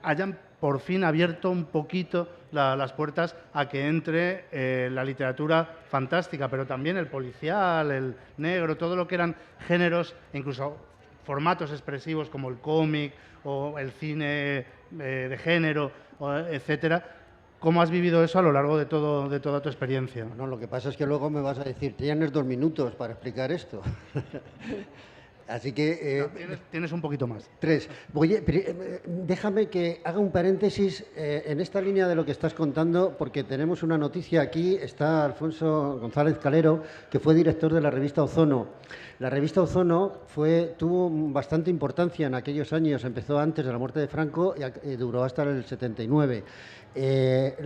hayan por fin abierto un poquito las puertas a que entre la literatura fantástica, pero también el policial, el negro, todo lo que eran géneros, incluso formatos expresivos como el cómic o el cine de género, etcétera. ¿Cómo has vivido eso a lo largo de toda tu experiencia? No, lo que pasa es que luego me vas a decir, tienes 2 minutos para explicar esto. Así que... tienes un poquito más. 3. Déjame que haga un paréntesis en esta línea de lo que estás contando, porque tenemos una noticia aquí. Está Alfonso González Calero, que fue director de la revista Ozono. La revista Ozono tuvo bastante importancia en aquellos años. Empezó antes de la muerte de Franco y duró hasta el 79.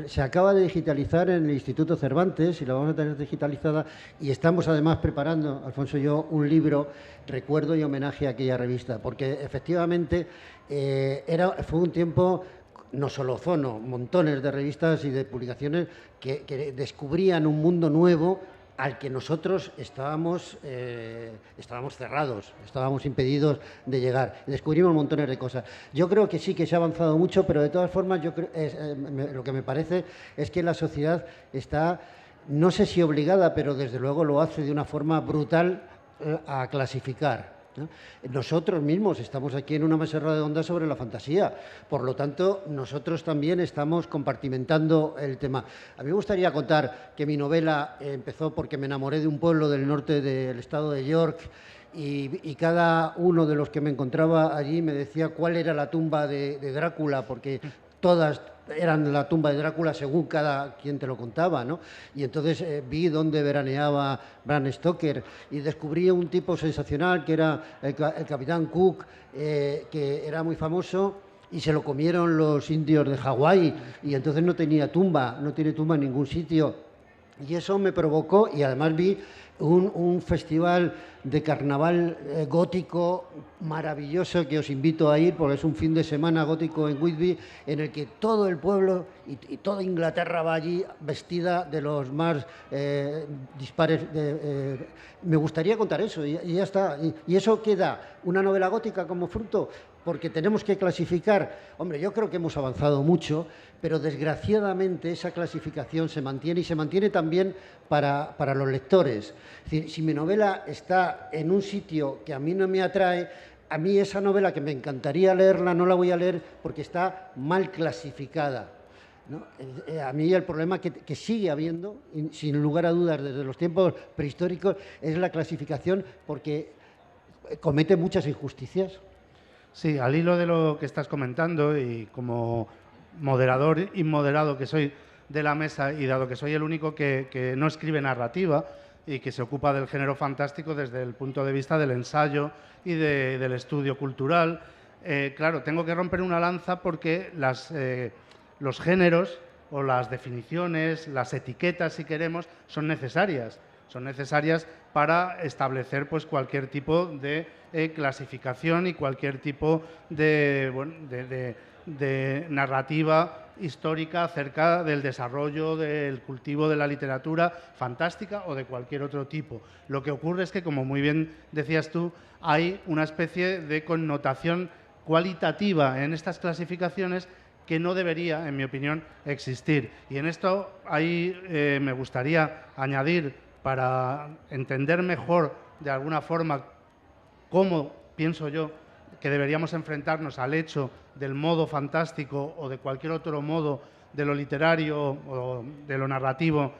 Se acaba de digitalizar en el Instituto Cervantes y la vamos a tener digitalizada, y estamos además preparando, Alfonso y yo, un libro recuerdo y homenaje a aquella revista, porque efectivamente fue un tiempo, no solo Ozono, montones de revistas y de publicaciones que descubrían un mundo nuevo al que nosotros estábamos cerrados, estábamos impedidos de llegar. Descubrimos montones de cosas. Yo creo que sí que se ha avanzado mucho, pero de todas formas lo que me parece es que la sociedad está, no sé si obligada, pero desde luego lo hace de una forma brutal a clasificar, ¿no? Nosotros mismos estamos aquí en una mesa redonda sobre la fantasía, por lo tanto nosotros también estamos compartimentando el tema. A mí me gustaría contar que mi novela empezó porque me enamoré de un pueblo del norte del estado de York, y cada uno de los que me encontraba allí me decía cuál era la tumba de Drácula, porque todas eran la tumba de Drácula según cada quien te lo contaba, ¿no? Y entonces vi dónde veraneaba Bram Stoker y descubrí un tipo sensacional que era el capitán Cook, que era muy famoso, y se lo comieron los indios de Hawái, y entonces no tiene tumba en ningún sitio. Y eso me provocó, y además vi un festival de carnaval gótico maravilloso que os invito a ir, porque es un fin de semana gótico en Whitby, en el que todo el pueblo y toda Inglaterra va allí vestida de los más dispares. Me gustaría contar eso, y ya está. Y eso queda una novela gótica como fruto, porque tenemos que clasificar. Hombre, yo creo que hemos avanzado mucho, pero desgraciadamente esa clasificación se mantiene, y se mantiene también para los lectores. Es decir, si mi novela está en un sitio que a mí no me atrae, a mí esa novela que me encantaría leerla no la voy a leer porque está mal clasificada, ¿no? A mí el problema que sigue habiendo, sin lugar a dudas desde los tiempos prehistóricos, es la clasificación, porque comete muchas injusticias. Sí, al hilo de lo que estás comentando, y como moderador inmoderado que soy de la mesa, y dado que soy el único que no escribe narrativa y que se ocupa del género fantástico desde el punto de vista del ensayo y del estudio cultural, claro, tengo que romper una lanza porque los géneros o las definiciones, las etiquetas, si queremos, son necesarias. Son necesarias para establecer pues, cualquier tipo de clasificación y cualquier tipo de narrativa histórica acerca del desarrollo, del cultivo de la literatura fantástica o de cualquier otro tipo. Lo que ocurre es que, como muy bien decías tú, hay una especie de connotación cualitativa en estas clasificaciones que no debería, en mi opinión, existir. Y en esto ahí me gustaría añadir, para entender mejor, de alguna forma, cómo pienso yo que deberíamos enfrentarnos al hecho del modo fantástico o de cualquier otro modo de lo literario o de lo narrativo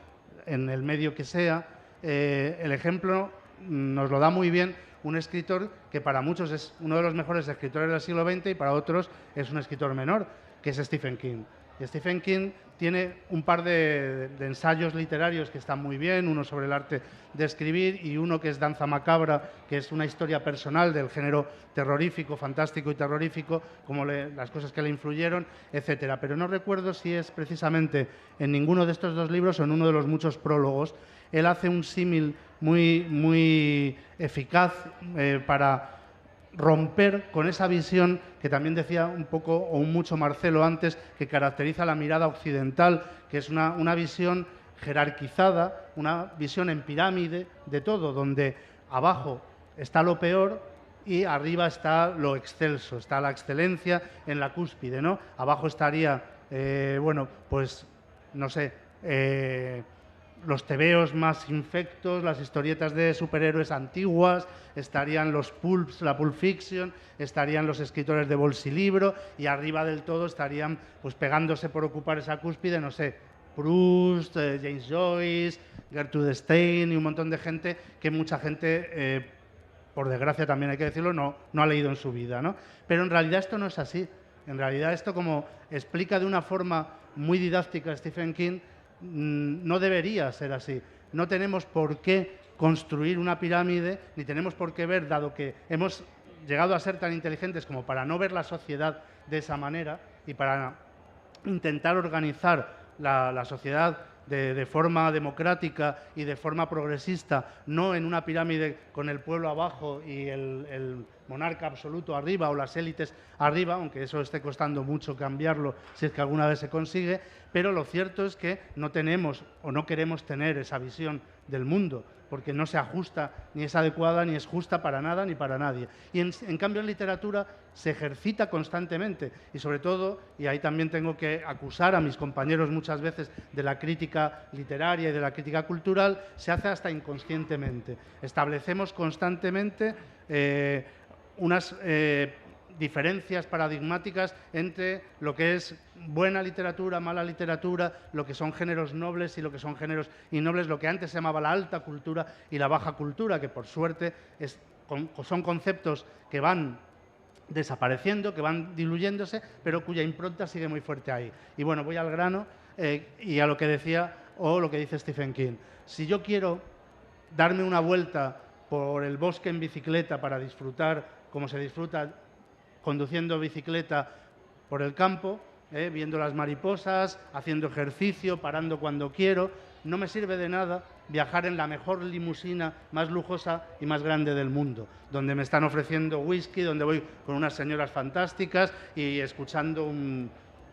en el medio que sea, el ejemplo nos lo da muy bien un escritor que para muchos es uno de los mejores escritores del siglo XX y para otros es un escritor menor, que es Stephen King. Y Stephen King tiene un par de ensayos literarios que están muy bien, uno sobre el arte de escribir y uno que es Danza Macabra, que es una historia personal del género terrorífico, fantástico y terrorífico, como las cosas que le influyeron, etcétera. Pero no recuerdo si es precisamente en ninguno de estos dos libros o en uno de los muchos prólogos. Él hace un símil muy eficaz para romper con esa visión que también decía un poco o un mucho Marcelo antes, que caracteriza la mirada occidental, que es una visión jerarquizada, una visión en pirámide de todo, donde abajo está lo peor y arriba está lo excelso, está la excelencia en la cúspide, ¿no? Abajo estaría, bueno, pues, no sé, los tebeos más infectos, las historietas de superhéroes antiguas, estarían los pulps, la Pulp Fiction, estarían los escritores de bolsilibro y arriba del todo estarían pues pegándose por ocupar esa cúspide, no sé, Proust, James Joyce, Gertrude Stein y un montón de gente que mucha gente, por desgracia también hay que decirlo, no ha leído en su vida, ¿no? Pero en realidad esto no es así. En realidad esto, como explica de una forma muy didáctica Stephen King, no debería ser así. No tenemos por qué construir una pirámide, ni tenemos por qué ver, dado que hemos llegado a ser tan inteligentes como para no ver la sociedad de esa manera y para intentar organizar la sociedad de forma democrática y de forma progresista, no en una pirámide con el pueblo abajo y el monarca absoluto arriba o las élites arriba, aunque eso esté costando mucho cambiarlo si es que alguna vez se consigue, pero lo cierto es que no tenemos o no queremos tener esa visión del mundo, porque no se ajusta, ni es adecuada, ni es justa para nada, ni para nadie. Y en cambio en literatura se ejercita constantemente y sobre todo, y ahí también tengo que acusar a mis compañeros muchas veces de la crítica literaria y de la crítica cultural, se hace hasta inconscientemente. Establecemos constantemente unas diferencias paradigmáticas entre lo que es buena literatura, mala literatura, lo que son géneros nobles y lo que son géneros innobles, lo que antes se llamaba la alta cultura y la baja cultura, que por suerte son conceptos que van desapareciendo, que van diluyéndose, pero cuya impronta sigue muy fuerte ahí. Y bueno, voy al grano y a lo que decía o lo que dice Stephen King. Si yo quiero darme una vuelta por el bosque en bicicleta para disfrutar como se disfruta conduciendo bicicleta por el campo, viendo las mariposas, haciendo ejercicio, parando cuando quiero, no me sirve de nada viajar en la mejor limusina más lujosa y más grande del mundo, donde me están ofreciendo whisky, donde voy con unas señoras fantásticas y escuchando un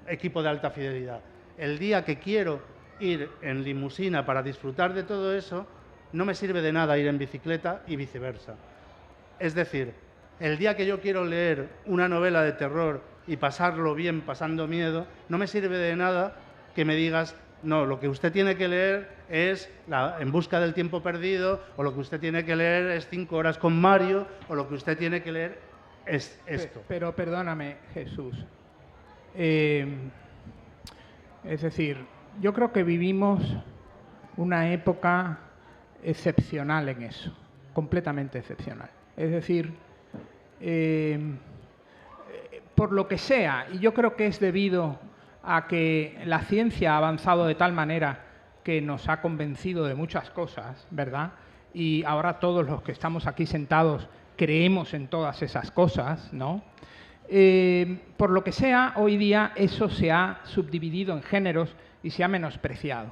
equipo de alta fidelidad. El día que quiero ir en limusina para disfrutar de todo eso, no me sirve de nada ir en bicicleta y viceversa. Es decir, el día que yo quiero leer una novela de terror y pasarlo bien, pasando miedo, no me sirve de nada que me digas, no, lo que usted tiene que leer es En busca del tiempo perdido, o lo que usted tiene que leer es 5 horas con Mario, o lo que usted tiene que leer es esto. Pero perdóname, Jesús. Es decir, yo creo que vivimos una época excepcional en eso, completamente excepcional. Es decir, por lo que sea, y yo creo que es debido a que la ciencia ha avanzado de tal manera que nos ha convencido de muchas cosas, ¿verdad? Y ahora todos los que estamos aquí sentados creemos en todas esas cosas, ¿no? Por lo que sea, hoy día eso se ha subdividido en géneros y se ha menospreciado.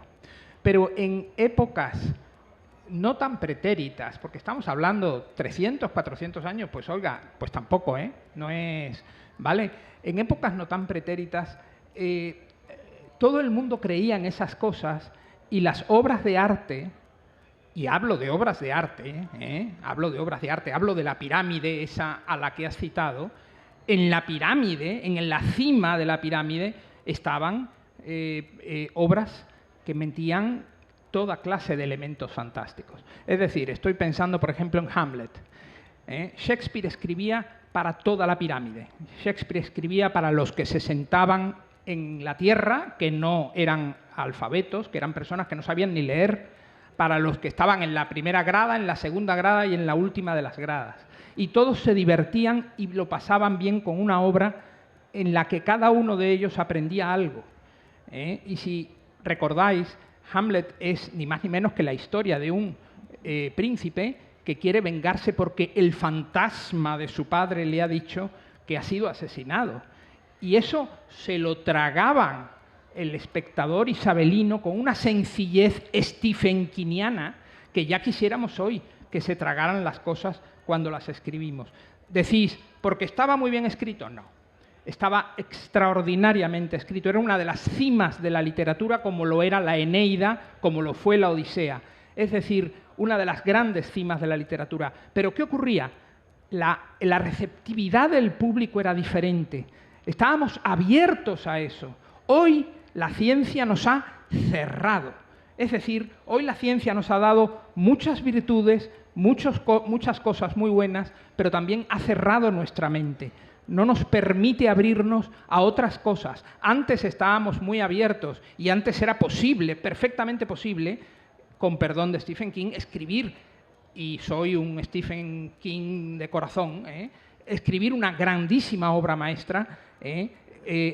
Pero en épocas no tan pretéritas, porque estamos hablando 300, 400 años, pues oiga, pues tampoco, no es, ¿vale? En épocas no tan pretéritas, todo el mundo creía en esas cosas y las obras de arte, y hablo de obras de arte, hablo de obras de arte, hablo de la pirámide esa a la que has citado, en la pirámide, en la cima de la pirámide, estaban obras que metían toda clase de elementos fantásticos. Es decir, estoy pensando, por ejemplo, en Hamlet. Shakespeare escribía para toda la pirámide. Shakespeare escribía para los que se sentaban en la tierra, que no eran alfabetos, que eran personas que no sabían ni leer, para los que estaban en la primera grada, en la segunda grada y en la última de las gradas. Y todos se divertían y lo pasaban bien con una obra en la que cada uno de ellos aprendía algo. Y si recordáis, Hamlet es ni más ni menos que la historia de un príncipe que quiere vengarse porque el fantasma de su padre le ha dicho que ha sido asesinado. Y eso se lo tragaban el espectador isabelino con una sencillez stephenkiniana que ya quisiéramos hoy que se tragaran las cosas cuando las escribimos. Decís, ¿porque estaba muy bien escrito? No. Estaba extraordinariamente escrito. Era una de las cimas de la literatura, como lo era la Eneida, como lo fue la Odisea. Es decir, una de las grandes cimas de la literatura. Pero ¿qué ocurría? La receptividad del público era diferente. Estábamos abiertos a eso. Hoy la ciencia nos ha cerrado. Es decir, hoy la ciencia nos ha dado muchas virtudes, muchas cosas muy buenas, pero también ha cerrado nuestra mente. No nos permite abrirnos a otras cosas. Antes estábamos muy abiertos y antes era posible, perfectamente posible, con perdón de Stephen King, escribir, y soy un Stephen King de corazón, escribir una grandísima obra maestra,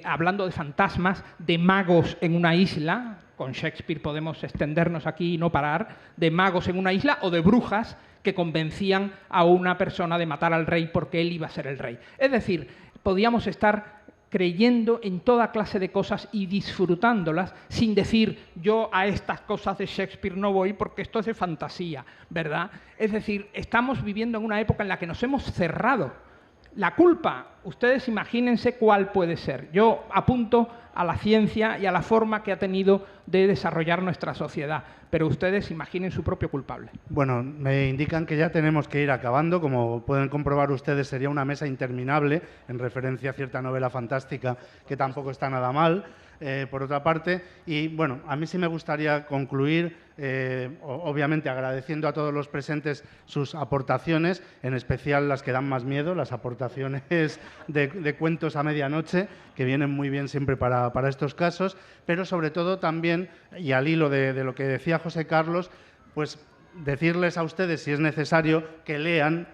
hablando de fantasmas, de magos en una isla, con Shakespeare podemos extendernos aquí y no parar, de magos en una isla o de brujas que convencían a una persona de matar al rey porque él iba a ser el rey. Es decir, podíamos estar creyendo en toda clase de cosas y disfrutándolas sin decir yo a estas cosas de Shakespeare no voy porque esto es de fantasía, ¿verdad? Es decir, estamos viviendo en una época en la que nos hemos cerrado. La culpa, ustedes imagínense cuál puede ser. Yo apunto a la ciencia y a la forma que ha tenido de desarrollar nuestra sociedad, pero ustedes imaginen su propio culpable. Bueno, me indican que ya tenemos que ir acabando. Como pueden comprobar ustedes, sería una mesa interminable, en referencia a cierta novela fantástica que tampoco está nada mal, por otra parte. Y bueno, a mí sí me gustaría concluir, obviamente agradeciendo a todos los presentes sus aportaciones, en especial las que dan más miedo, las aportaciones de cuentos a medianoche, que vienen muy bien siempre para estos casos, pero sobre todo también, y al hilo de lo que decía José Carlos, pues decirles a ustedes, si es necesario, que lean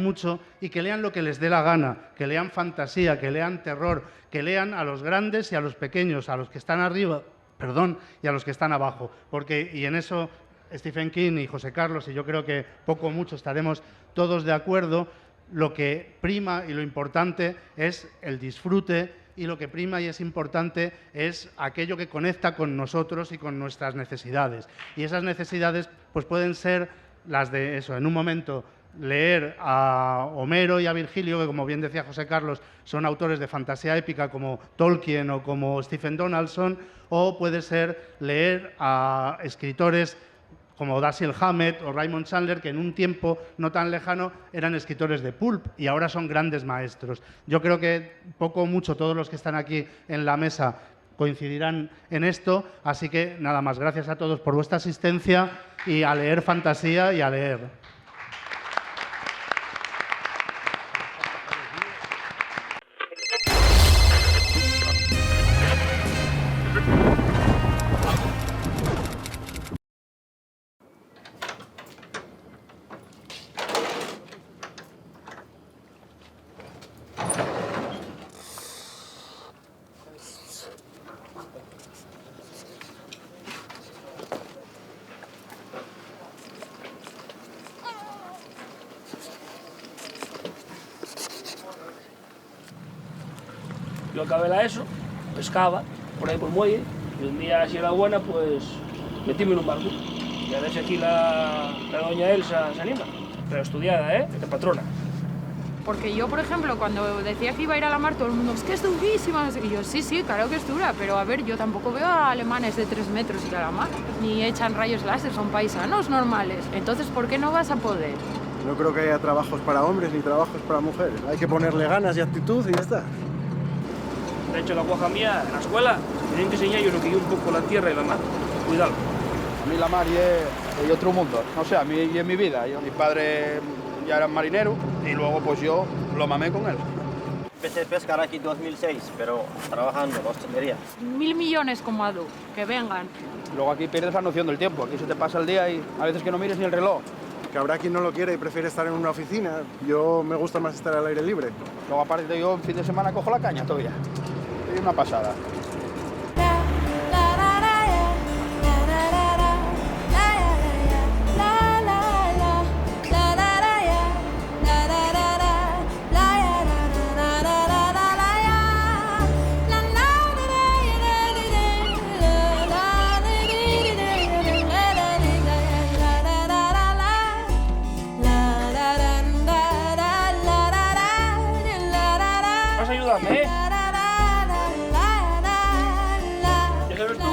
mucho y que lean lo que les dé la gana, que lean fantasía, que lean terror, que lean a los grandes y a los pequeños, a los que están arriba, y a los que están abajo. Y en eso Stephen King y José Carlos, y yo creo que poco o mucho estaremos todos de acuerdo, lo que prima y lo importante es el disfrute, y lo que prima y es importante es aquello que conecta con nosotros y con nuestras necesidades. Y esas necesidades pues pueden ser las de eso, en un momento leer a Homero y a Virgilio, que como bien decía José Carlos, son autores de fantasía épica como Tolkien o como Stephen Donaldson, o puede ser leer a escritores como Dashiell Hammett o Raymond Chandler, que en un tiempo no tan lejano eran escritores de pulp y ahora son grandes maestros. Yo creo que poco o mucho todos los que están aquí en la mesa coincidirán en esto, así que nada más, gracias a todos por vuestra asistencia y a leer fantasía y a leer. Yo acabé la ESO, pescaba por ahí por el muelle, y un día, si era buena, pues metíme en un barco. Y a ver si aquí la doña Elsa se anima, pero estudiada, de patrona. Porque yo, por ejemplo, cuando decía que iba a ir a la mar, todo el mundo, es que es durísima. Y yo, sí, claro que es dura, pero a ver, yo tampoco veo a alemanes de 3 metros ir a la mar, ni echan rayos láser, son paisanos normales. Entonces, ¿por qué no vas a poder? No creo que haya trabajos para hombres ni trabajos para mujeres. Hay que ponerle ganas y actitud y ya está. De hecho, la guaja mía, en la escuela, tenían que enseñar yo lo que yo un poco la tierra y la mar. Cuidado. A mí la mar es otro mundo. No sé, a mí y en mi vida. Mi padre ya era marinero y luego pues yo lo mamé con él. Empecé a pescar aquí en 2006, pero trabajando en hostelería. 1000 millones como Adu, que vengan. Luego aquí pierdes la noción del tiempo, aquí se te pasa el día y a veces que no mires ni el reloj. Que habrá quien no lo quiere y prefiere estar en una oficina. Yo me gusta más estar al aire libre. Luego aparte yo en fin de semana cojo la caña todavía. Es una pasada. Vas a ayudarme, ¿eh? Ya sabes tú.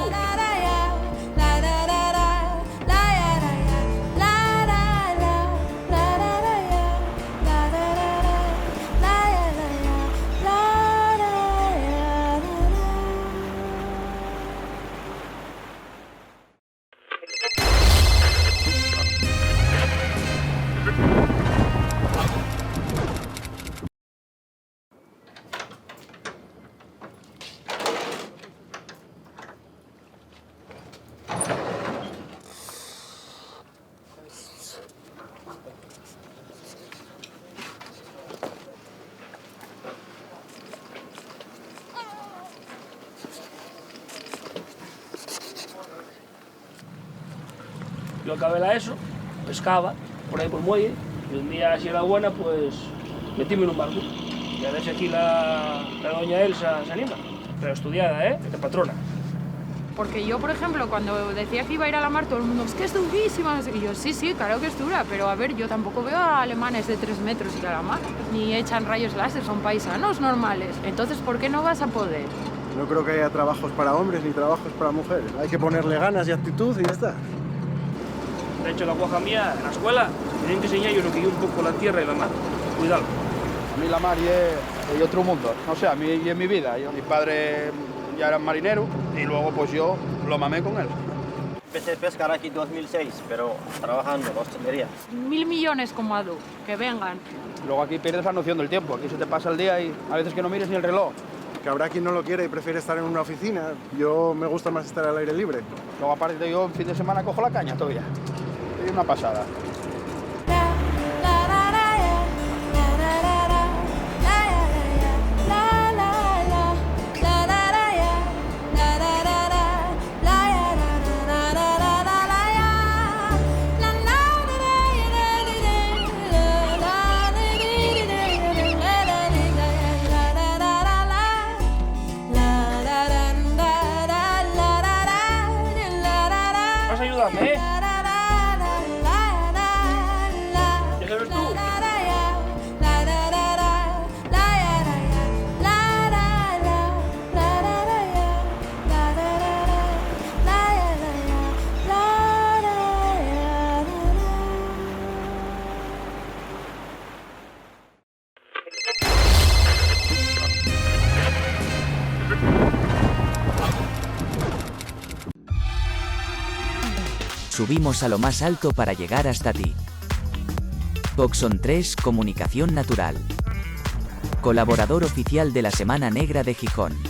Yo acabé la ESO, pescaba por ahí por el muelle, y un día, si era buena, pues metíme en un barco. Y a ver si aquí la doña Elsa se anima. Pero estudiada, ¿eh? De patrona. Porque yo, por ejemplo, cuando decía que iba a ir a la mar, todo el mundo, es que es durísima. No sé qué. Y yo, sí, sí, claro que es dura, pero a ver, yo tampoco veo a alemanes de 3 metros y a la mar. Ni echan rayos láser, son paisanos normales. Entonces, ¿por qué no vas a poder? No creo que haya trabajos para hombres ni trabajos para mujeres. Hay que ponerle ganas y actitud y ya está. De hecho, la guaja mía, en la escuela, tienen que enseñar yo lo que yo un poco la tierra y la mar. Cuidado. A mí la mar es otro mundo. No sé, a mí y en mi vida. Mi padre ya era marinero y luego pues yo lo mamé con él. Empecé a pescar aquí en 2006, pero trabajando en hostelería. 1000 millones como Adu, que vengan. Luego aquí pierdes la noción del tiempo, aquí se te pasa el día y a veces que no mires ni el reloj. Que habrá quien no lo quiere y prefiere estar en una oficina. Yo me gusta más estar al aire libre. Luego aparte yo en fin de semana cojo la caña todavía. Es una pasada. Vas a ayudarme, ¿eh? Ya sabes tú. Subimos a lo más alto para llegar hasta ti. Coxon 3 Comunicación Natural. Colaborador oficial de la Semana Negra de Gijón.